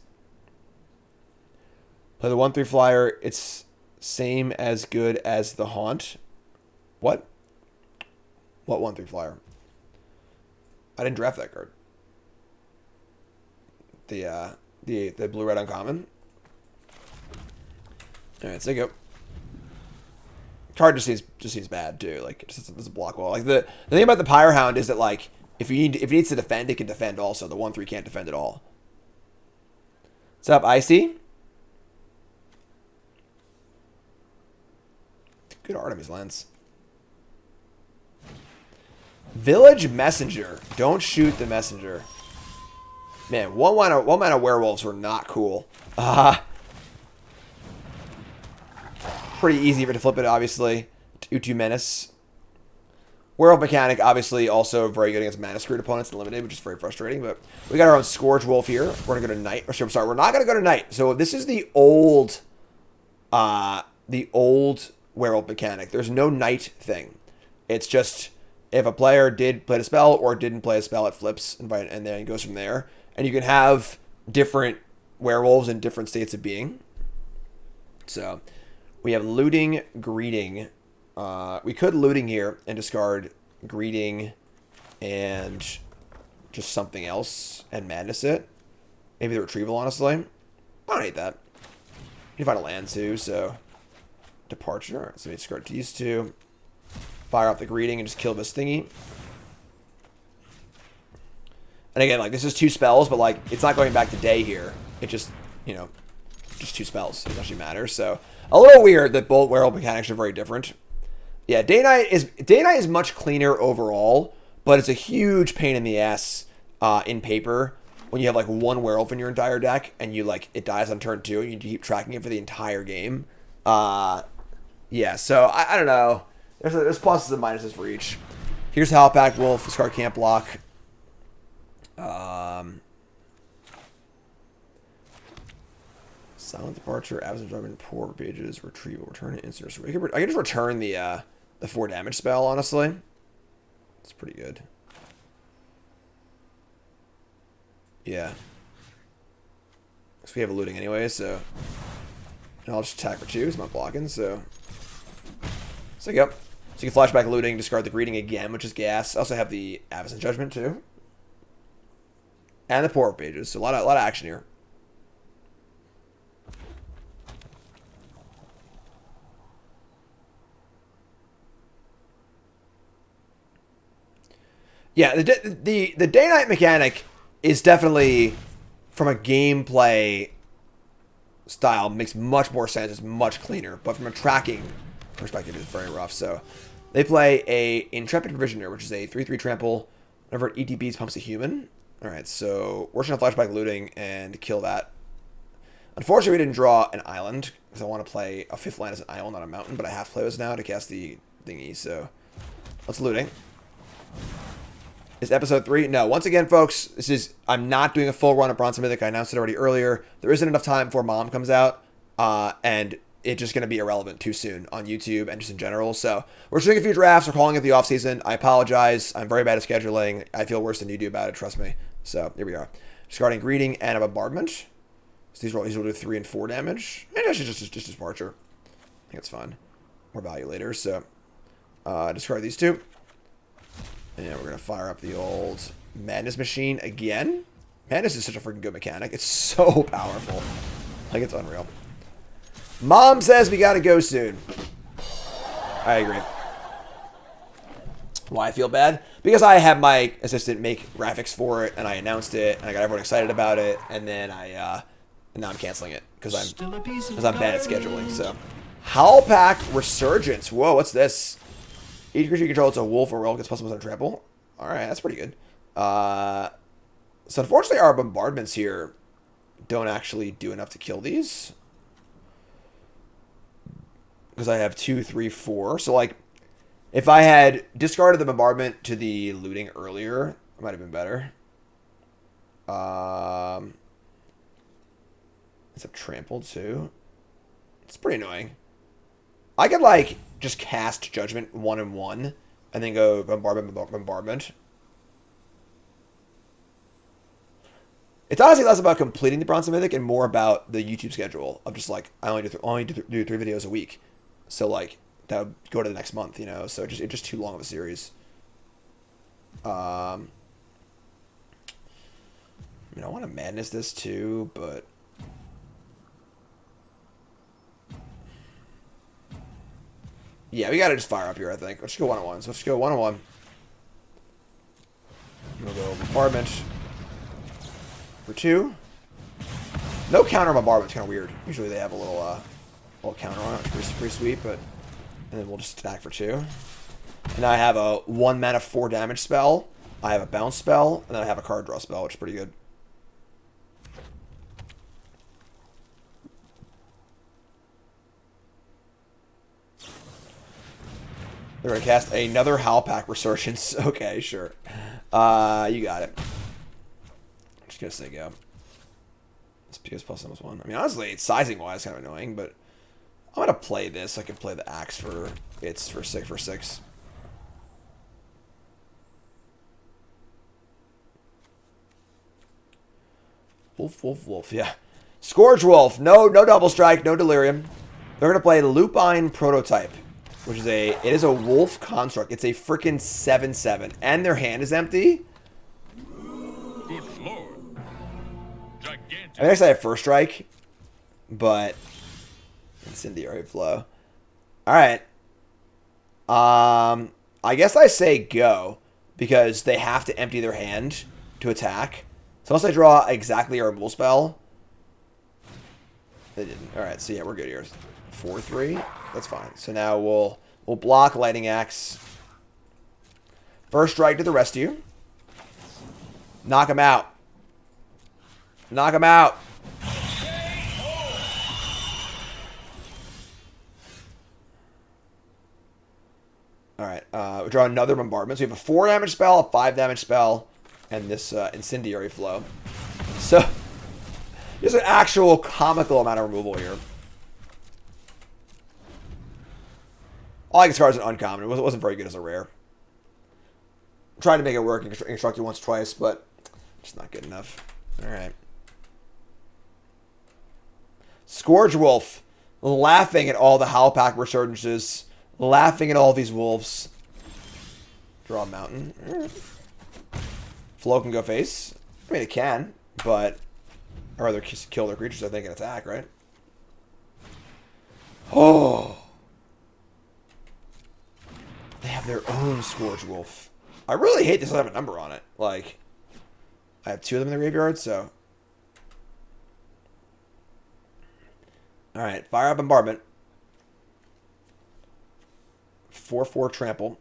Play the 1/3 flyer. It's same as good as the Haunt. What? What 1/3 flyer? I didn't draft that card. The blue-red uncommon. Alright, so go. Card just seems bad too. Like it just doesn't block well. Like the thing about the Pyre Hound is that like if it needs to defend, it can defend also. The 1/3 can't defend at all. What's up, Icy? Good Artemis Lens. Village Messenger. Don't shoot the messenger. Man, one mana werewolves were not cool. Pretty easy to flip it, obviously. 2/2 menace. Werewolf mechanic, obviously, also very good against mana screwed opponents and limited, which is very frustrating. But we got our own Scourge Wolf here. We're gonna go to Knight. I'm sorry, we're not gonna go to Knight. So this is the old werewolf mechanic. There's no Knight thing. It's just if a player did play a spell or didn't play a spell, it flips and then it goes from there. And you can have different werewolves in different states of being. So we have looting, greeting. We could looting here and discard greeting and just something else and madness it. Maybe the retrieval, honestly. I don't hate that. You can find a land too, so departure. All right, so we discard these two. Fire off the greeting and just kill this thingy. And again, like, this is 2 spells, but, like, it's not going back to day here. It just, you know, just 2 spells. It doesn't actually matter. So, a little weird that both werewolf mechanics are very different. Yeah, Day Night is much cleaner overall, but it's a huge pain in the ass in paper when you have, like, 1 werewolf in your entire deck, and you, like, it dies on turn 2, and you keep tracking it for the entire game. Yeah, so, I don't know. There's pluses and minuses for each. Here's Howlpack Wolf. This card can't block. Silent Departure, Absent Judgment, Poor Pages, Retrieval, Return to Instant. I can just return the 4 damage spell, honestly. It's pretty good. Yeah. So we have a looting anyway, so... And I'll just attack for 2, it's not blocking, so... So, yep. So you can flashback looting, discard the greeting again, which is gas. I also have the Absent Judgment, too. And the Poor Pages, so a lot of action here. Yeah, the day-night mechanic is definitely, from a gameplay style, makes much more sense. It's much cleaner, but from a tracking perspective, it's very rough. So they play a Intrepid Provisioner, which is a 3/3 trample. Whenever it ETBs, pumps a human. All right, so we're just gonna flashback looting and kill that. Unfortunately, we didn't draw an island because I want to play a 5th land as an island, not a mountain. But I have to play those now to cast the thingy. So let's looting. Is episode 3? No. Once again, folks, I'm not doing a full run of Bronze Mythic. I announced it already earlier. There isn't enough time before Mom comes out, and it's just going to be irrelevant too soon on YouTube and just in general. So we're just doing a few drafts. We're calling it the off-season. I apologize. I'm very bad at scheduling. I feel worse than you do about it. Trust me. So here we are. Discarding Greeting and a Bombardment. So these will do 3 and 4 damage. Maybe I should just Departure. I think it's fine. More value later. So discard these 2. And we're going to fire up the old Madness Machine again. Madness is such a freaking good mechanic. It's so powerful. Like, it's unreal. Mom says we got to go soon. I agree. Why I feel bad? Because I had my assistant make graphics for it, and I announced it, and I got everyone excited about it, and then and now I'm canceling it because I'm bad at scheduling. So, Howlpack Resurgence. Whoa, what's this? Each creature you control, it's a wolf or rogue, gets +1 on trample. Alright, that's pretty good. So unfortunately our bombardments here don't actually do enough to kill these. Because I have 2, 3, 4. So like, if I had discarded the bombardment to the looting earlier, it might have been better. It's a trample too. It's pretty annoying. I could like just cast Judgment 1 and 1 and then go bombardment. It's honestly less about completing the Bronze Mythic and more about the YouTube schedule of just like I only do 3 videos a week, so like that would go to the next month, you know. So it's just too long of a series. I mean, I want to Madness this too, but yeah, we gotta just fire up here, I think. Let's just go 1-on-1. So let's just go 1-on-1. We'll go bombardment for 2. No counter on bombardment. It's kind of weird. Usually they have a little counter on it. It's pretty sweet, but and then we'll just attack for 2. And now I have a 1 mana 4 damage spell. I have a bounce spell, and then I have a card draw spell, which is pretty good. They're going to cast another Howlpack Resurgence. Okay, sure. You got it. I'm just going to say go. It's because +1. I mean, honestly, sizing-wise, kind of annoying, but I'm going to play this. I can play the Axe for 6. Wolf. Yeah. Scourge Wolf. No double strike. No delirium. They're going to play Lupine Prototype, which is it is a wolf construct. It's a freaking 7/7, and their hand is empty. Good lord. Gigantic. I guess I have first strike, but incendiary flow. All right. I guess I say go because they have to empty their hand to attack. So unless I draw exactly our rule spell, they didn't. All right. So yeah, we're good here. 4/3. That's fine. So now we'll block Lightning Axe. First strike to the rescue. Knock him out. Knock him out. All right. We draw another bombardment. So we have a 4 damage spell, a 5 damage spell, and this incendiary flow. So there's an actual comical amount of removal here. All I can discard is an uncommon. It wasn't very good as a rare. I'm trying to make it work and construct it once, twice, but it's not good enough. All right. Scourge Wolf, laughing at all the Howlpack Resurgences, laughing at all these wolves. Draw a mountain. Flow can go face. I mean, it can, but I'd rather kill their creatures, I think, and attack, right? Oh. They have their own Scourge Wolf. I really hate this. I have a number on it. Like, I have 2 of them in the graveyard, so. Alright, fire up bombardment. 4/4 trample.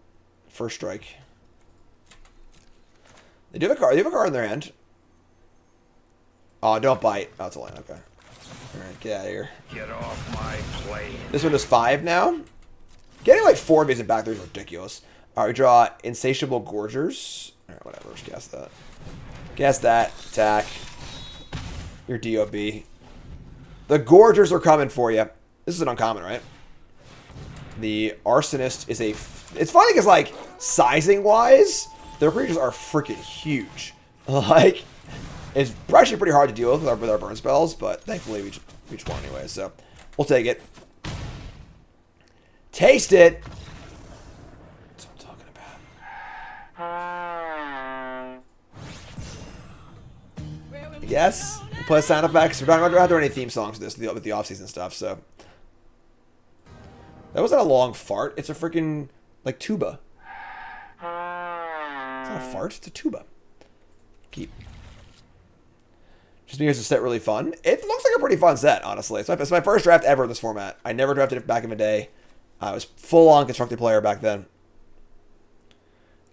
First strike. They do have a card. They have a card in their hand. Oh, don't bite. Oh, it's a land. Okay. Alright, get out of here. Get off my plane. This one is 5 now. Getting like 4 of these in back there is ridiculous. Alright, we draw Insatiable Gorgers. Alright, whatever. Just cast that. Cast that. Attack. Your DOB. The Gorgers are coming for you. This is an uncommon, right? The Arsonist is a... It's funny because, like, sizing-wise, their creatures are freaking huge. Like, it's actually pretty hard to deal with our burn spells, but thankfully we just won anyway, so we'll take it. Taste it! That's what I'm talking about. Yes, we'll play sound effects. We're not going to do any theme songs with this, with the off-season stuff, so... That wasn't a long fart. It's a freaking, like, tuba. It's not a fart. It's a tuba. Keep. Just because it's a set really fun. It looks like a pretty fun set, honestly. It's my first draft ever in this format. I never drafted it back in the day. I was full-on constructed player back then.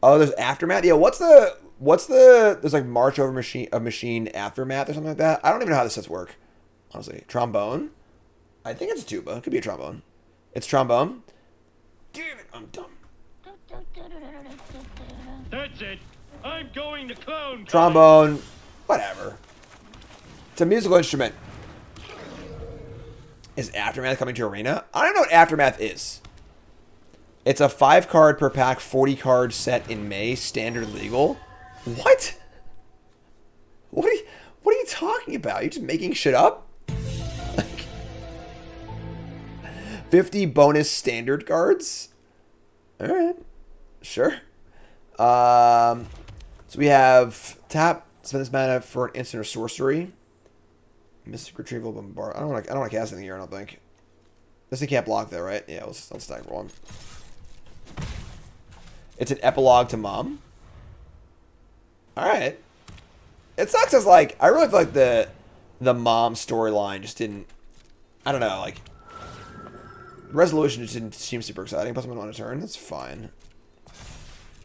Oh, there's Aftermath? Yeah, what's the... There's, like, March over Machine Aftermath or something like that? I don't even know how the sets work, honestly. Trombone? I think it's a tuba. It could be a trombone. It's trombone. Damn it, I'm dumb. That's it. I'm going to clone. Trombone. Whatever. It's a musical instrument. Is Aftermath coming to Arena? I don't know what Aftermath is. It's a 5-card per pack, 40-card set in May, standard legal. What? What are you talking about? You're just making shit up? 50 bonus standard cards? Alright. Sure. So we have tap, spend this mana for an instant or sorcery. Mystic Retrieval Bombard. I don't want to cast anything here, I don't think. This thing can't block though, right? Yeah, let's stack roll. It's an epilogue to Mom. Alright. It sucks as like, I really feel like the Mom storyline just didn't, I don't know, like, resolution just didn't seem super exciting. Plus, I'm on a turn. That's fine.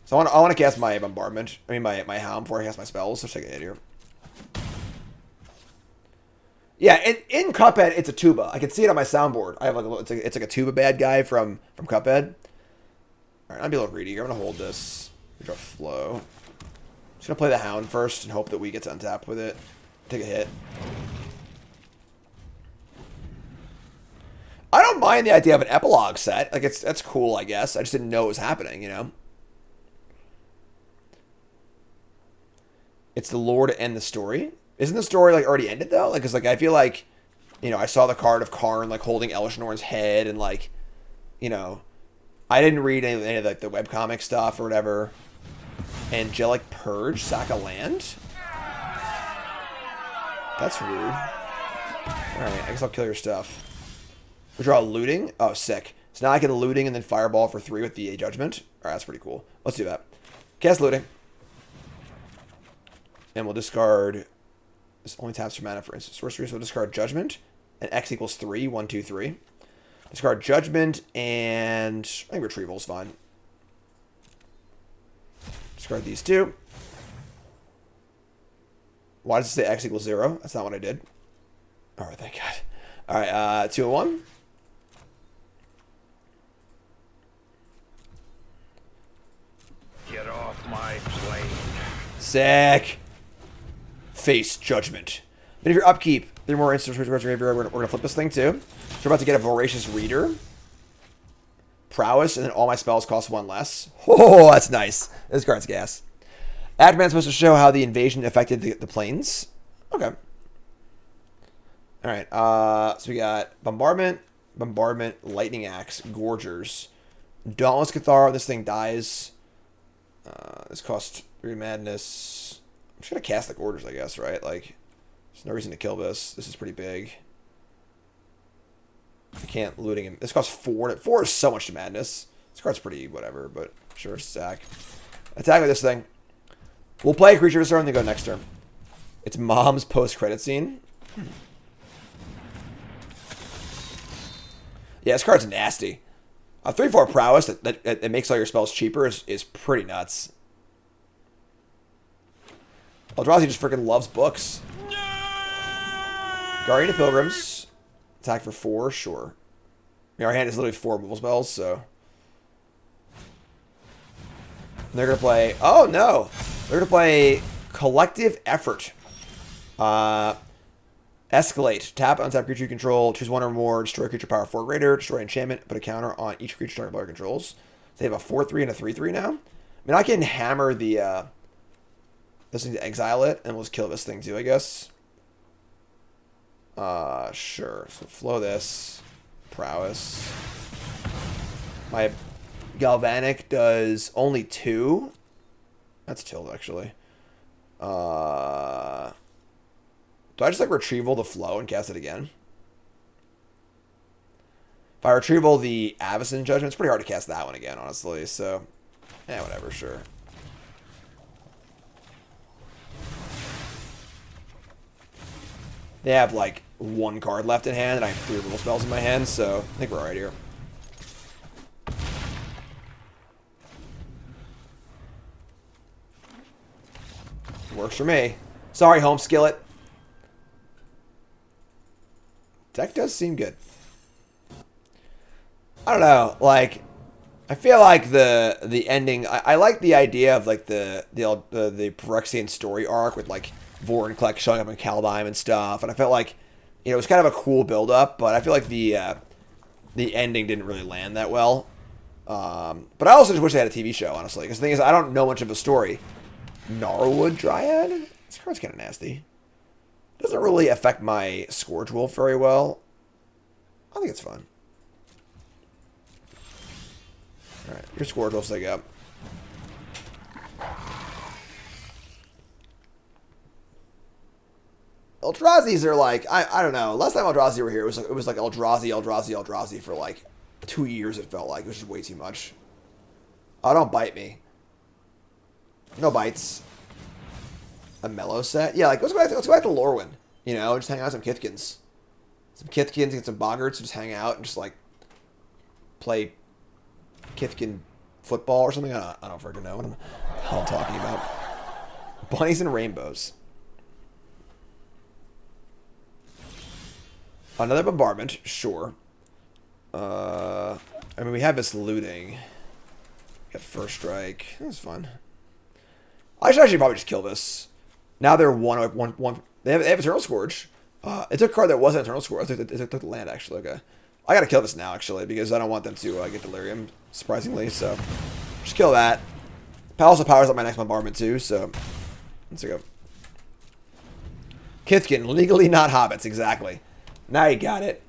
So I want to cast my bombardment. I mean, my Hound before I cast my spells. So take a hit here. Yeah, in Cuphead, it's a tuba. I can see it on my soundboard. I have like it's like a tuba bad guy from Cuphead. All right, I'll be a little greedy here. I'm gonna hold this. We draw flow. Just gonna play the Hound first and hope that we get to untap with it. Take a hit. I don't mind the idea of an epilogue set. Like, that's cool, I guess. I just didn't know it was happening, you know? It's the lore to end the story. Isn't the story, like, already ended, though? Like, 'cause, like, I feel like, you know, I saw the card of Karn, like, holding Elishnorn's head, and, like, you know, I didn't read any of, like, the webcomic stuff or whatever. Angelic Purge, sack a land? That's rude. Alright, I guess I'll kill your stuff. We draw looting. Oh, sick. So now I can looting and then fireball for 3 with the judgment. Alright, that's pretty cool. Let's do that. Cast looting. And we'll discard... This only taps for mana for instant sorcery, so we'll discard judgment. And X equals 3. 1, 2, 3. Discard judgment and... I think retrieval's fine. Discard these 2. Why does it say X equals 0? That's not what I did. Alright, thank God. Alright, 2 and 1. Get off my plane. Sick. Face judgment. But if you're upkeep, 3 more instants towards your graveyard. We're gonna flip this thing too. So we're about to get a Voracious Reader. Prowess, and then all my spells cost 1 less. Oh, that's nice. This card's gas. Aftermath's supposed to show how the invasion affected the planes. Okay. Alright, so we got Bombardment, Lightning Axe, Gorgers. Dauntless Cathar, this thing dies. This costs 3 madness. I'm just gonna cast the Gorgers, I guess, right? Like, there's no reason to kill this. This is pretty big. I can't looting him. This costs 4. 4 is so much to madness. This card's pretty whatever, but sure, stack. Attack with this thing. We'll play a creature this turn and then go next turn. It's Mom's post-credit scene. Yeah, this card's nasty. A 3/4 prowess that makes all your spells cheaper is pretty nuts. Eldrazi just freaking loves books. Guardian of Pilgrims. Attack for 4, sure. I mean, our hand is literally 4 removal spells, so. And they're going to play... Oh, no! They're going to play Collective Effort. Escalate. Tap, untap creature you control. Choose 1 or more. Destroy creature power 4 greater. Destroy enchantment. Put a counter on each creature target player controls. So they have a 4/3 and a 3/3 now. I mean, I can hammer the... this thing to exile it, and we'll just kill this thing too, I guess. Sure. So flow this. Prowess. My Galvanic does only 2. That's tilled, actually. Do I just, like, retrieval the flow and cast it again? If I retrieval the Avacyn Judgment, it's pretty hard to cast that one again, honestly. So, yeah, whatever, sure. They have, like, 1 card left in hand, and I have 3 removal spells in my hand, so I think we're alright here. Works for me. Sorry, home skillet. Deck does seem good. I don't know, like, I feel like the ending. I like the idea of like the Phyrexian story arc with like Vorinclex showing up in Kaldheim and stuff, and I felt like, you know, it was kind of a cool build up, but I feel like the ending didn't really land that well. But I also just wish they had a TV show, honestly, because the thing is, I don't know much of a story. Gnarlwood Dryad? This card's kind of nasty. Doesn't really affect my Scourge Wolf very well. I think it's fun. Alright, your Scourge Wolf's like up. Eldrazi's are like, I don't know. Last time Eldrazi were here, it was like Eldrazi for like 2 years, it felt like. It was just way too much. Oh, don't bite me. No bites. A mellow set? Yeah, like, let's go back to Lorwyn. You know, just hang out with some Kithkins. Some Kithkins, get some Boggarts, just hang out and just, like, play Kithkin football or something. I don't freaking know what the hell I'm talking about. Bunnies and rainbows. Another bombardment, sure. I mean, we have this looting. Got first strike. That's fun. I should actually probably just kill this. Now they're one. They have Eternal Scourge. It took a card that wasn't Eternal Scourge. It took the land, actually. Okay. I gotta kill this now, actually, because I don't want them to get Delirium, surprisingly. So, just kill that. Also powers up my next bombardment, too. So, let's go. Kithkin, legally not hobbits, exactly. Now you got it.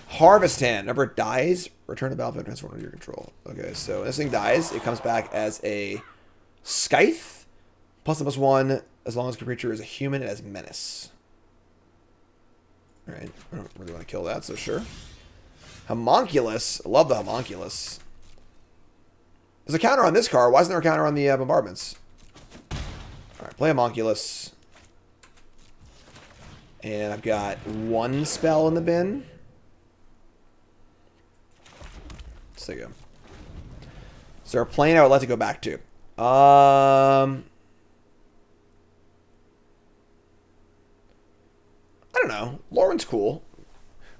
Harvest Hand. Whenever it dies, return the battlefield and transform under your control. Okay, so when this thing dies, it comes back as a Scythe. +1+1, as long as the creature is a human, it has Menace. Alright, I don't really want to kill that, so sure. Homunculus. I love the Homunculus. There's a counter on this card. Why isn't there a counter on the bombardments? Alright, play Homunculus. And I've got 1 spell in the bin. Let's take a... Is there a plane I would like to go back to? I don't know. Lauren's cool.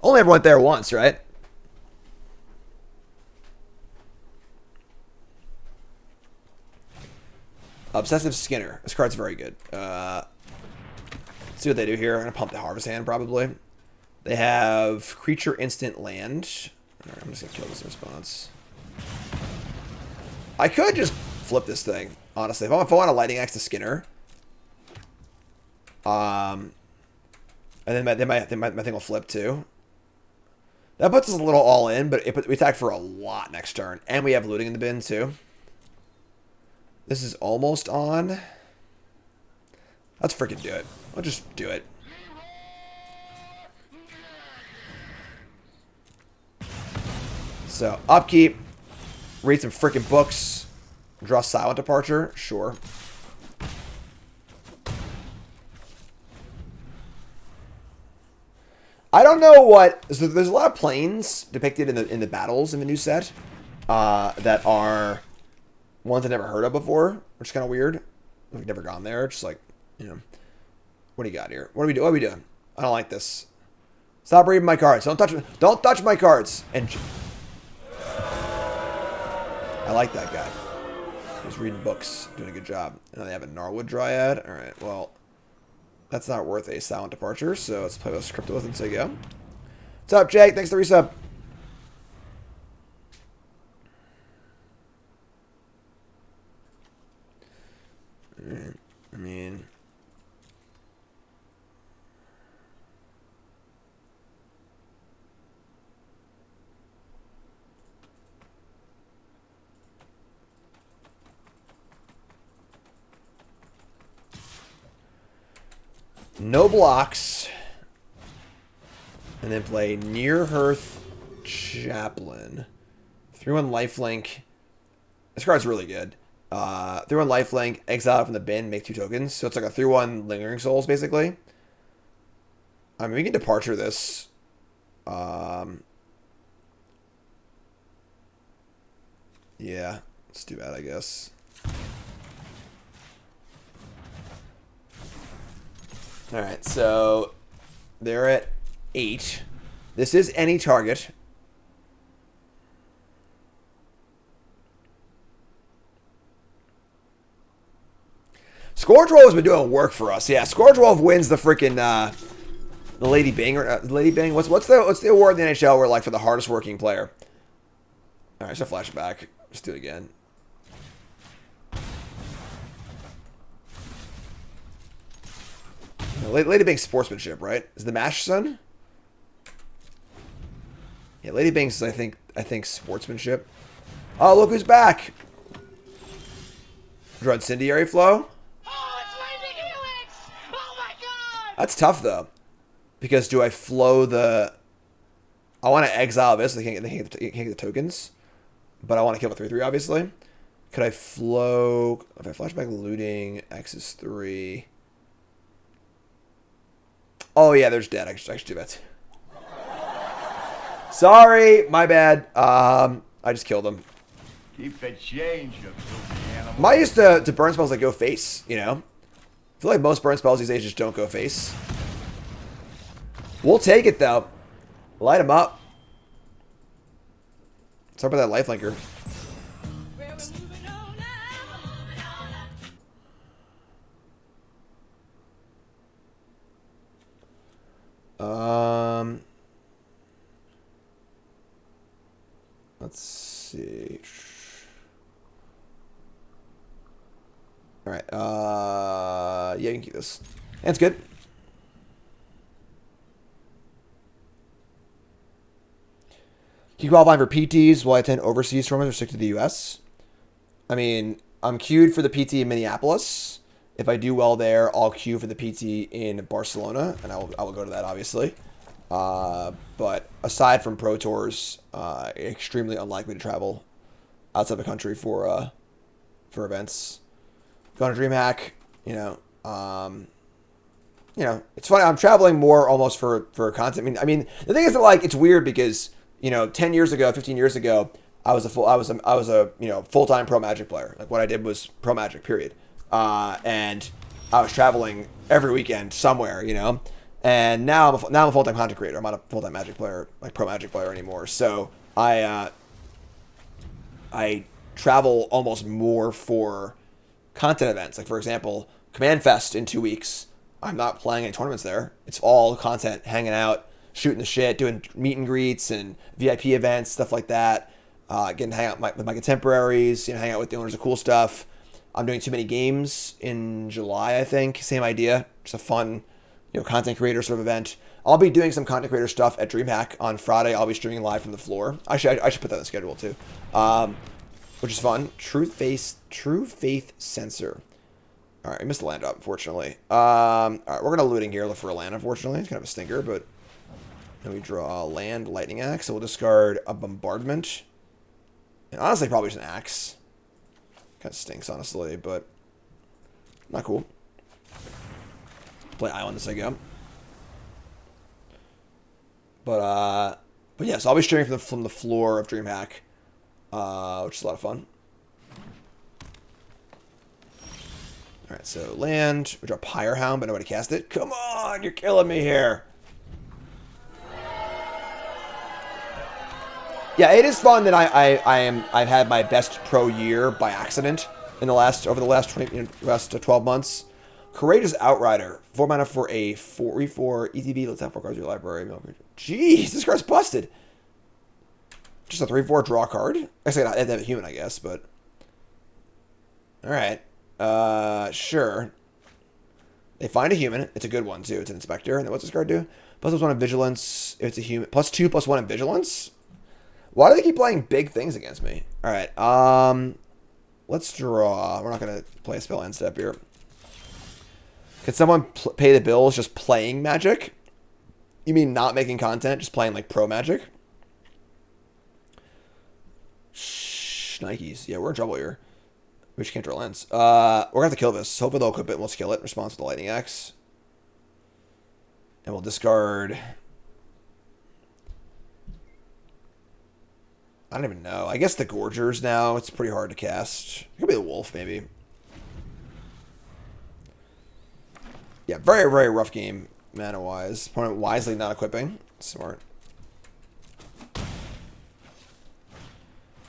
Only ever went there once, right? Obsessive Skinner. This card's very good. Let's see what they do here. I'm going to pump the Harvest Hand, probably. They have Creature Instant Land. Alright, I'm just going to kill this in response. I could just flip this thing, honestly. If I want a Lightning Axe to Skinner. And then my thing will flip too. That puts us a little all in, but we attack for a lot next turn. And we have looting in the bin too. This is almost on. Let's freaking do it. I'll just do it. So, upkeep. Read some freaking books. Draw Silent Departure? Sure. I don't know what... So there's a lot of planes depicted in the battles in the new set that are ones I've never heard of before, which is kind of weird. We've never gone there. Just like, you know... What do you got here? What are we doing? What are we doing? I don't like this. Stop reading my cards. Don't touch my cards. And I like that guy. He's reading books, doing a good job. And they have a Gnarlwood Dryad. All right, well, that's not worth a Silent Departure, so let's play with Crypto with him. So you go. What's up, Jake? Thanks for the resub. All right. I mean... No blocks. And then play Near Hearth Chaplain. 3-1 lifelink. This card's really good. 3-1 lifelink, exile from the bin, make 2 tokens. So it's like a 3-1 Lingering Souls, basically. I mean, we can departure this. Yeah, let's do that, I guess. Alright, so they're at 8. This is any target. Scourge Wolf has been doing work for us. Yeah, Scourge Wolf wins the freaking the Lady Bing or Lady Bing. What's the award in the NHL where like for the hardest working player? Alright, so flashback. Let's do it again. Lady Bing's sportsmanship, right? Is the Mash son? Yeah, Lady Bing's I think sportsmanship. Oh, look who's back! Draw Incendiary Flow. Oh, it's Lightning Helix! Oh my god! That's tough though, because do I flow the? I want to exile this. They can't get the tokens, but I want to kill a 3/3 obviously. Could I flow? If I flashback looting, X is 3. Oh yeah, there's dead. I should do that. Sorry, my bad. I just killed him. Keep the change, you filthy animal. I'm not used to burn spells that go face, you know? I feel like most burn spells these days just don't go face. We'll take it though. Light him up. Start with that lifelinker. Let's see. All right. Yeah, you can keep this. That's good. Can you qualify for PTs while I attend overseas tournaments or stick to the U.S.? I mean, I'm queued for the PT in Minneapolis. If I do well there, I'll queue for the PT in Barcelona, and I will go to that, obviously. But aside from Pro Tours, extremely unlikely to travel outside the country for events. Going to DreamHack, it's funny. I'm traveling more almost for content. I mean, the thing is that like it's weird because 10 years ago, 15 years ago, I was a full-time Pro Magic player. Like what I did was Pro Magic, period. And I was traveling every weekend somewhere, And now I'm a full-time content creator. I'm not a full-time Magic player, like Pro Magic player anymore. So I travel almost more for content events. Like for example, Command Fest in 2 weeks. I'm not playing any tournaments there. It's all content, hanging out, shooting the shit, doing meet and greets and VIP events, stuff like that. Getting to hang out with my contemporaries, hang out with the owners of cool stuff. I'm doing too many games in July, I think. Same idea. Just a fun, content creator sort of event. I'll be doing some content creator stuff at DreamHack on Friday. I'll be streaming live from the floor. I should put that in the schedule too, which is fun. True Faith Sensor. All right, I missed the land drop, unfortunately. All right, we're gonna looting here. Look for a land, unfortunately. It's kind of a stinker, but then we draw a land, lightning axe. So we'll discard a bombardment, and honestly, probably just an axe. Kind of stinks, honestly, but not cool. Play Island as I go. But yeah, so I'll be streaming from the floor of DreamHack, which is a lot of fun. All right, so land. We draw Pyre Hound, but nobody cast it. Come on, you're killing me here. Yeah, it is fun that I've had my best pro year by accident in the last 12 months. Courageous Outrider, 4 mana for a 4/4 ETB. Let's have 4 cards in your library. Jeez, this card's busted. Just a 3/4 draw card. Actually, I have a human, I guess, but all right. Sure. They find a human. It's a good one too. It's an inspector. And then what's this card do? +1 in vigilance. If it's a human. +2/+1 in vigilance. Why do they keep playing big things against me? All right. Let's draw. We're not gonna play a spell end step here. Could someone pay the bills just playing Magic? You mean not making content, just playing like pro Magic? Nikes. Yeah, we're in trouble here. We just can't draw lands. We're gonna have to kill this. Hopefully they'll equip it and we'll kill it. Response to the Lightning Axe. And we'll discard. I don't even know. I guess the Gorgers now. It's pretty hard to cast. It could be the Wolf, maybe. Yeah, very, very rough game, mana-wise. Opponent wisely not equipping. Smart.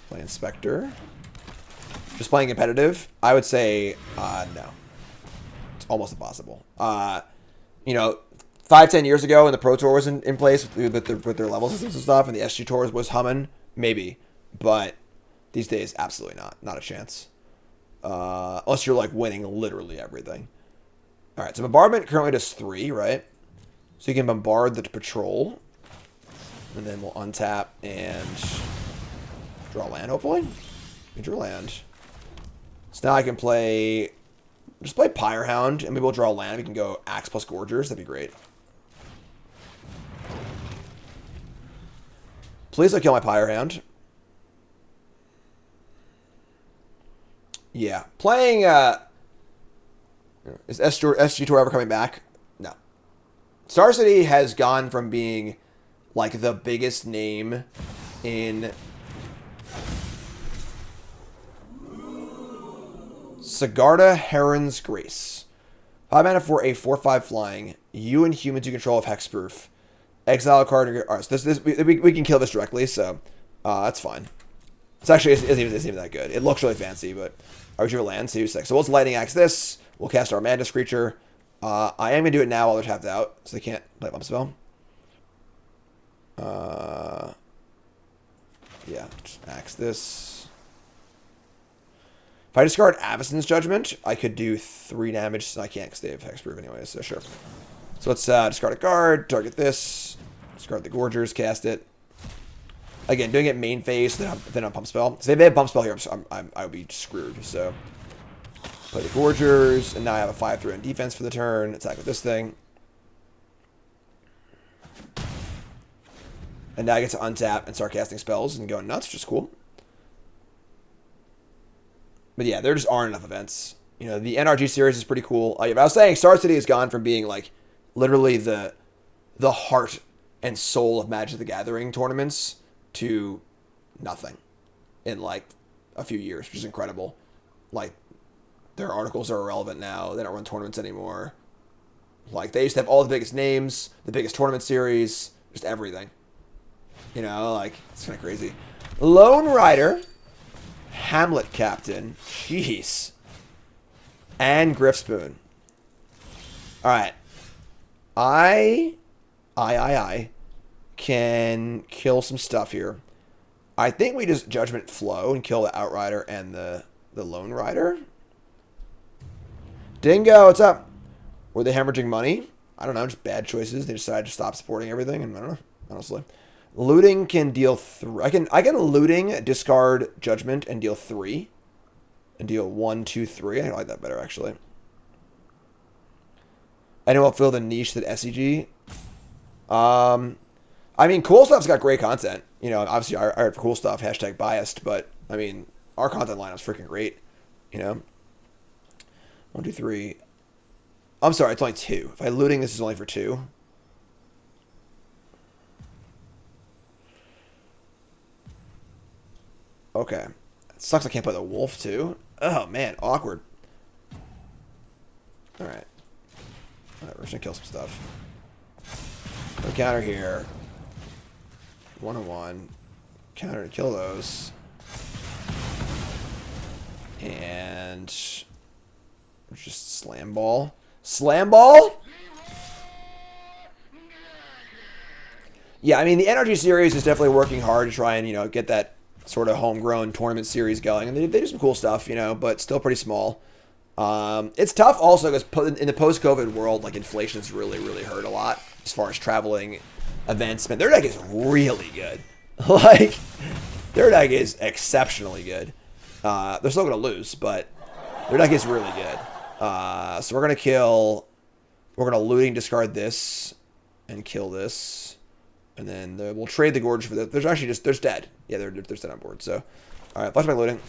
Play Inspector. Just playing competitive, I would say no. It's almost impossible. You know, 5-10 years ago when the Pro Tour was in place with their level systems and stuff, and the SG Tours was humming, maybe. But these days, absolutely not. Not a chance. Unless you're like winning literally everything. All right, so bombardment currently does 3, right? So you can bombard the patrol, and then we'll untap and draw land. Hopefully, we drew land. So now I can just play Pyre Hound, and maybe we'll draw land. We can go Axe plus Gorgers. That'd be great. Please don't kill my Pyre Hound. Yeah, playing. Is SG Tour ever coming back? No. Star City has gone from being like the biggest name in Sigarda Heron's Grace. 5 mana for a 4/5 flying. You and humans you control of hexproof. Exile a card. Alright, so we can kill this directly, so that's fine. It's actually isn't even that good. It looks really fancy, but I would draw land, so use 6. So we'll Lightning Axe this. We'll cast our Madness creature. I am going to do it now while they're tapped out, so they can't play Bump Spell. Yeah, just axe this. If I discard Avacyn's Judgment, I could do 3 damage, so I can't because they have Hexproof anyway, so sure. So let's discard a card, target this, discard the Gorgers, cast it. Again, doing it main phase, then on Pump Spell. So if they have Pump Spell here, I would be screwed, so... Play the Gorgers, and now I have a 5/3 on defense for the turn. Attack with this thing. And now I get to untap and start casting spells and going nuts, which is cool. But yeah, there just aren't enough events. You know, the NRG series is pretty cool. I was saying, Star City has gone from being like literally the heart and soul of Magic the Gathering tournaments to nothing in like a few years, which is incredible. Like, their articles are irrelevant now. They don't run tournaments anymore. Like, they used to have all the biggest names, the biggest tournament series, just everything. You know, like, it's kind of crazy. Lone Rider, Hamlet Captain, jeez, and Griffspoon. All right. I can kill some stuff here. I think we just Judgment Flow and kill the Outrider and the Lone Rider. Dingo, what's up? Were they hemorrhaging money? I don't know, just bad choices. They decided to stop supporting everything, and I don't know, honestly. Looting can deal 3. I can looting, discard Judgment, and deal 3. And deal 1, 2, 3. I like that better, actually. I know I'll fill the niche that SEG. I mean, Cool Stuff's got great content. You know, obviously, I heard Cool Stuff, #biased, but, I mean, our content lineup's freaking great. You know? 1, 2, 3. I'm sorry, it's only 2. If I looting, this is only for 2. Okay. It sucks I can't play the wolf, too. Oh, man. Awkward. Alright. Alright, we're just gonna kill some stuff. No counter here. 1-on-1. Counter to kill those. And... just slam ball. Slam ball? Yeah, I mean, the NRG series is definitely working hard to try and, you know, get that sort of homegrown tournament series going. And they do some cool stuff, you know, but still pretty small. It's tough also because in the post-COVID world, like, inflation has really, really hurt a lot as far as traveling events. Man, their deck is really good. Like, their deck is exceptionally good. They're still going to lose, but their deck is really good. So we're going to kill... We're going to looting discard this and kill this. And then we'll trade the Gorge for that. There's actually just... There's dead. Yeah, they're dead on board. So, alright, flashback looting.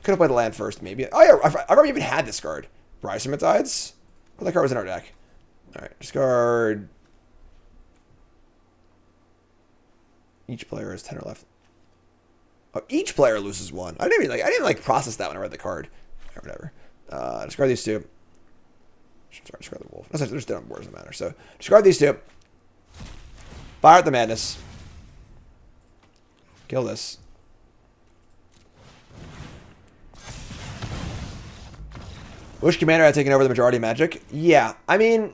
Could have played the land first, maybe. Oh, yeah, I've already even had this card. Rise from Tides? Well, that card was in our deck. Alright, discard. Each player has 10 or left. Oh, each player loses 1. I didn't even process that when I read the card. Or whatever. Discard these 2. Sorry, discard the wolf. No, they're just dead on board, doesn't matter. So, discard these 2. Fire at the madness. Kill this. Wish Commander had taken over the majority of Magic. Yeah, I mean,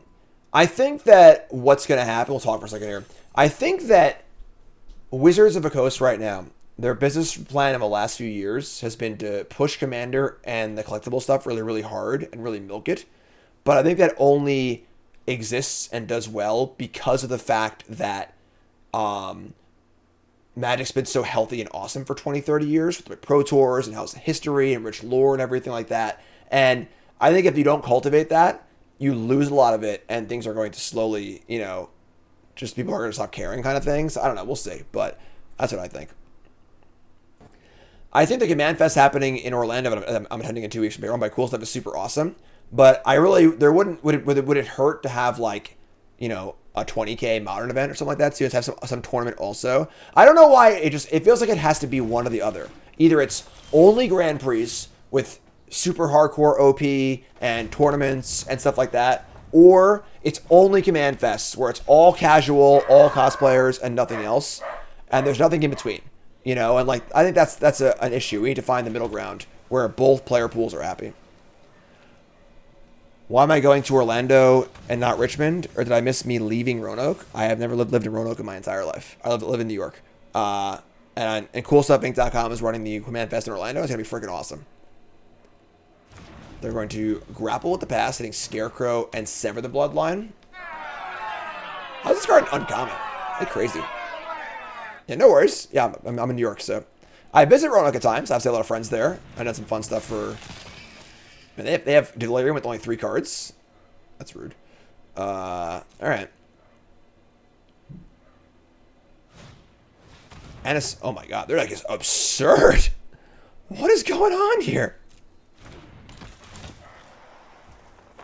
I think that what's going to happen... We'll talk for a second here. I think that Wizards of the Coast right now, their business plan in the last few years has been to push Commander and the collectible stuff really, really hard and really milk it. But I think that only exists and does well because of the fact that Magic's been so healthy and awesome for 20, 30 years with the Pro Tours and House of History and rich lore and everything like that. And I think if you don't cultivate that, you lose a lot of it and things are going to slowly, you know, just people are going to stop caring kind of things. I don't know. We'll see. But that's what I think. I think the Command Fest happening in Orlando, I'm attending in 2 weeks, run by Cool Stuff is super awesome. But I really, would it hurt to have, like, you know, a 20K Modern event or something like that? So you have some tournament also. I don't know why it feels like it has to be one or the other. Either it's only Grand Prix with super hardcore OP and tournaments and stuff like that, or it's only Command Fests where it's all casual, all cosplayers, and nothing else, and there's nothing in between. You know, and like I think that's an issue. We need to find the middle ground where both player pools are happy. Why am I going to Orlando and not Richmond? Or did I miss me leaving Roanoke? I have never lived in Roanoke in my entire life. I live in New York. And CoolStuffInc.com is running the Command Fest in Orlando. It's going to be freaking awesome. They're going to grapple with the past, hitting Scarecrow and sever the bloodline. How's this card uncommon? Like crazy. Yeah, no worries. Yeah, I'm in New York, so I visit Roanoke at times. I have a lot of friends there. I've done some fun stuff for... And they have Delirium with only 3 cards. That's rude. Alright. And it's... Oh my god, their deck is absurd! What is going on here?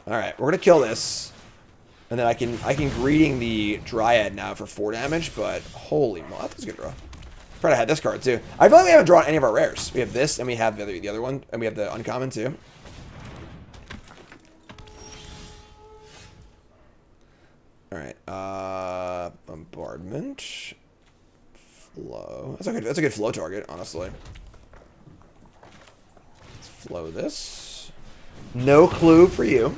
Alright, we're gonna kill this. And then I can Greeting the Dryad now for 4 damage, but holy moly, that was a good draw. Probably had this card too. I feel like we haven't drawn any of our rares. We have this, and we have the other one, and we have the uncommon too. Alright, bombardment. Flow. That's a good flow target, honestly. Let's flow this. No clue for you.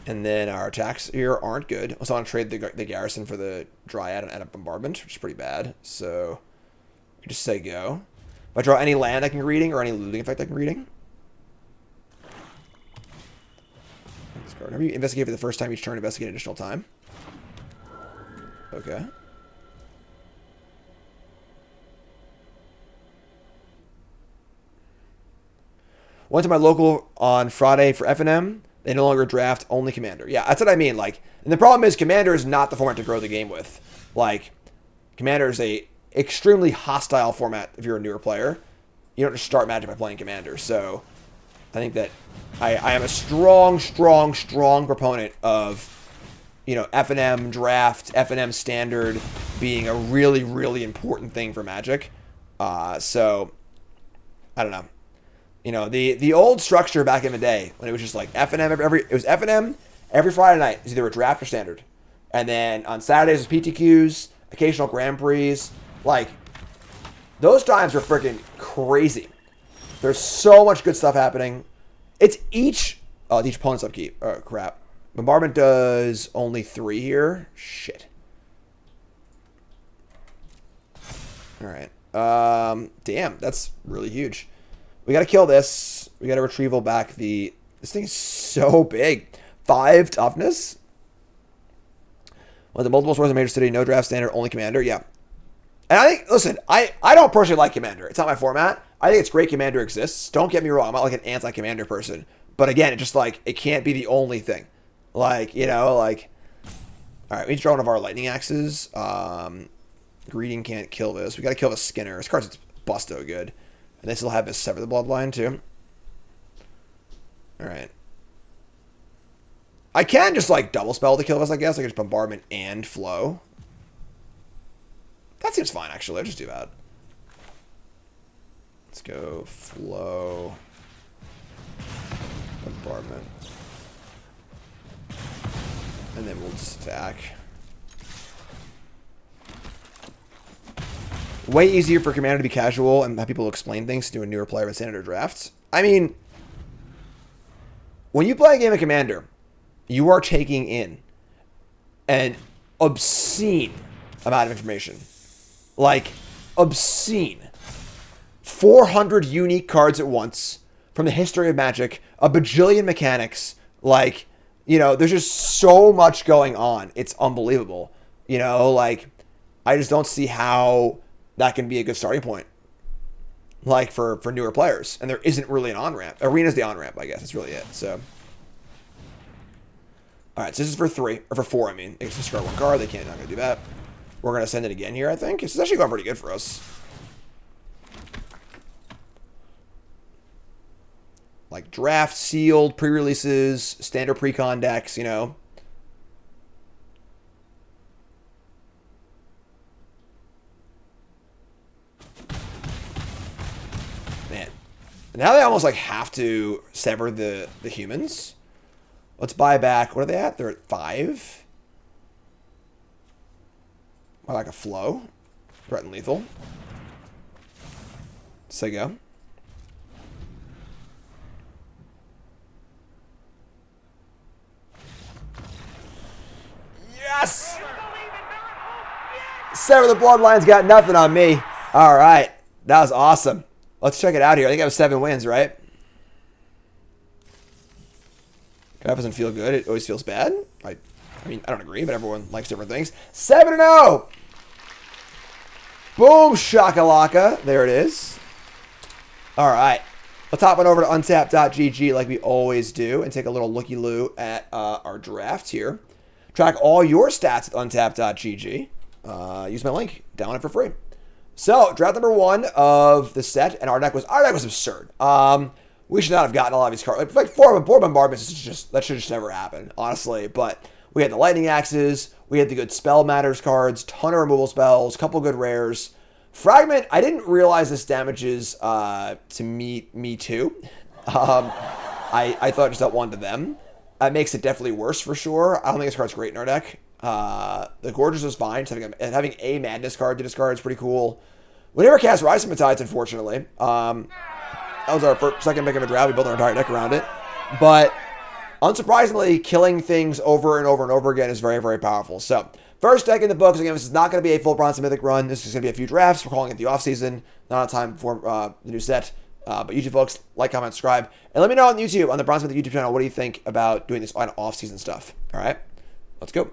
And then our attacks here aren't good. Also, I want to trade the Garrison for the Dryad and a bombardment, which is pretty bad. So, we just say go. If I draw any land I can Greeting or any looting effect I can Greeting. Whenever you investigate for the first time each turn, investigate additional time. Okay. Went to my local on Friday for FNM. They no longer draft only Commander. Yeah, that's what I mean. Like, and the problem is Commander is not the format to grow the game with. Like, Commander is a extremely hostile format if you're a newer player. you don't just start Magic by playing Commander. So I think that I am a strong proponent of, you know, FNM draft, FNM standard being a really important thing for Magic. So I don't know. You know, the old structure back in the day when it was just like FNM it was FNM every Friday night. It was either a draft or standard. And then on Saturdays it was PTQs, occasional Grand Prix. Like, those times were freaking crazy. There's so much good stuff happening. It's each opponent's upkeep. Oh, crap. Bombardment does only 3 here. Shit. Alright. Damn, that's really huge. We gotta kill this. We gotta retrieval back the... This thing is so big. 5 toughness. Well, the multiple sources of major city, no draft standard, only commander. Yeah. And I think, listen, I don't personally like commander. It's not my format. I think it's great commander exists. Don't get me wrong. I'm not like an anti-commander person. But again, it just like, it can't be the only thing. Like, you know, like... Alright, we need to draw one of our lightning axes. Greeting can't kill this. We gotta kill the Skinner. This card's busto good. And they still have this Sever the Bloodline too. Alright. I can just like double spell to kill this, I guess. I can just bombardment and flow. That seems fine, actually. I'll just do that. Let's go flow. Bombardment. And then we'll just attack. Way easier for Commander to be casual and have people explain things to a newer player with standard drafts. I mean, when you play a game of Commander, you are taking in an obscene amount of information. Like, obscene. 400 unique cards at once from the history of Magic, a bajillion mechanics. Like, you know, there's just so much going on. It's unbelievable. You know, like, I just don't see how that can be a good starting point. Like, for newer players. And there isn't really an on-ramp. Arena's the on-ramp, I guess. That's really it. So, alright, so this is for 3. Or for 4, I mean. They can discard 1 card. They can't, not going to do that. We're going to send it again here, I think. This is actually going pretty good for us. Like, draft, sealed, pre-releases, standard pre-con decks, you know. Man. Now they almost, like, have to sever the humans. Let's buy back. What are they at? They're at 5. I like a flow. Threaten lethal. So go. Yes! Sever the Bloodline's got nothing on me. All right. That was awesome. Let's check it out here. I think I have 7 wins, right? That doesn't feel good. It always feels bad. I mean, I don't agree, but everyone likes different things. 7-0! Boom, shakalaka. There it is. All right. Let's hop on over to untap.gg like we always do and take a little looky-loo at our draft here. Track all your stats at untap.gg. Use my link. Download it for free. So, draft number 1 of the set, and our deck was absurd. We should not have gotten a lot of these cards. Like 4 bombardments, that should just never happen, honestly. But we had the lightning axes, we had the good spell matters cards, ton of removal spells, couple good rares. Fragment, I didn't realize this damages to me too. I thought just that one to them. That makes it definitely worse for sure. I don't think this card's great in our deck. The Gorgeous is fine. So having a Madness card to discard is pretty cool. We never cast Rise of Tides, unfortunately. That was our second pick of a draft. We built our entire deck around it. But unsurprisingly, killing things over and over and over again is very, very powerful. So, first deck in the books. Again, this is not going to be a full Bronze and Mythic run. This is going to be a few drafts. We're calling it the Offseason. Not enough time for the new set. But YouTube folks, like, comment, subscribe. And let me know on YouTube, on the Bronze and Mythic YouTube channel, what do you think about doing this on off-season stuff. All right? Let's go.